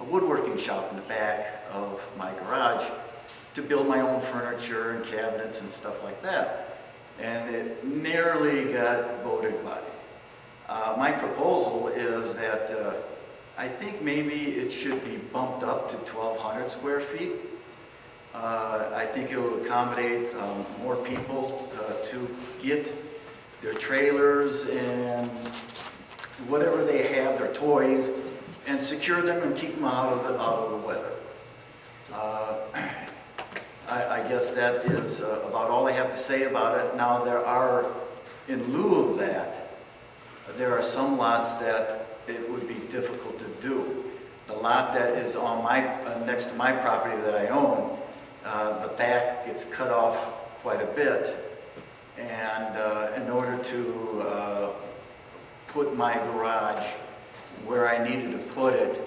a woodworking shop in the back of my garage to build my own furniture and cabinets and stuff like that. And it nearly got voted by. My proposal is that I think maybe it should be bumped up to 1,200 square feet. I think it will accommodate more people to get their trailers and whatever they have, their toys, and secure them and keep them out of the weather. I guess that is about all I have to say about it. Now there are, in lieu of that, there are some lots that it would be difficult to do. The lot that is on my next to my property that I own, the back gets cut off quite a bit, and in order to put my garage where I needed to put it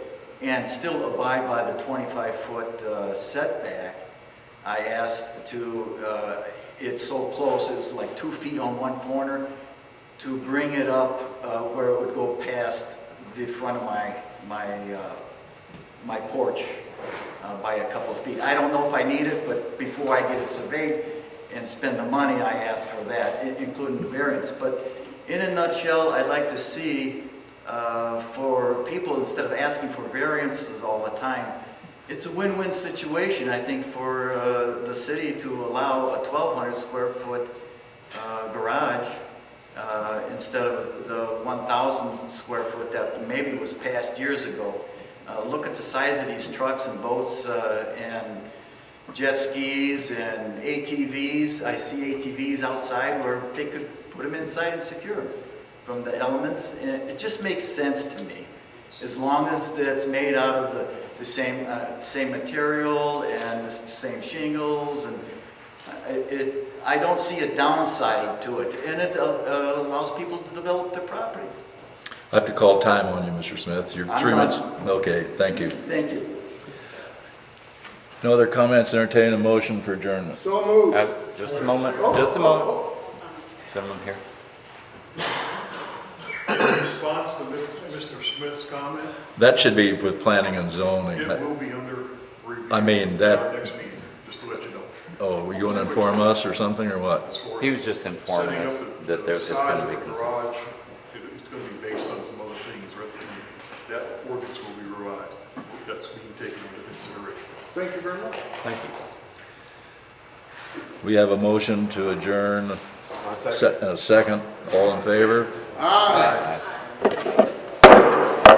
and still abide by the 25-foot setback, I asked to, it's so close, it's like 2 feet on one corner, to bring it up where it would go past the front of my porch by a couple of feet. I don't know if I need it, but before I get it surveyed and spend the money, I ask for that, including the variance. But in a nutshell, I'd like to see for people, instead of asking for variances all the time, it's a win-win situation, I think, for the city to allow a 1,200 square foot garage instead of the 1,000 square foot that maybe was passed years ago. Look at the size of these trucks and boats and jet skis and ATVs. I see ATVs outside where they could put them inside and secure them from the elements. And it just makes sense to me, as long as it's made out of the same material and the same shingles, and I don't see a downside to it, and it allows people to develop their property. I have to call time on you, Mr. Smith. You're 3 minutes. Okay, thank you. Thank you. No other comments? Entertain a motion for adjournment. So moved. Just a moment, just a moment. Gentleman here. In response to Mr. Smith's comment, That should be with planning and zoning. it will be under review. I mean, at that- our next meeting, just to let you know. Oh, were you going to inform us or something, or what? As far He as was just informing setting us up that the it's size going to of be the considered. garage, it's going to be based on some other things, right? That ordinance will be revised. We can take it into consideration. Thank you very much. Thank you. We have a motion to adjourn. Second. All in favor? Aye.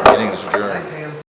Meeting is adjourned.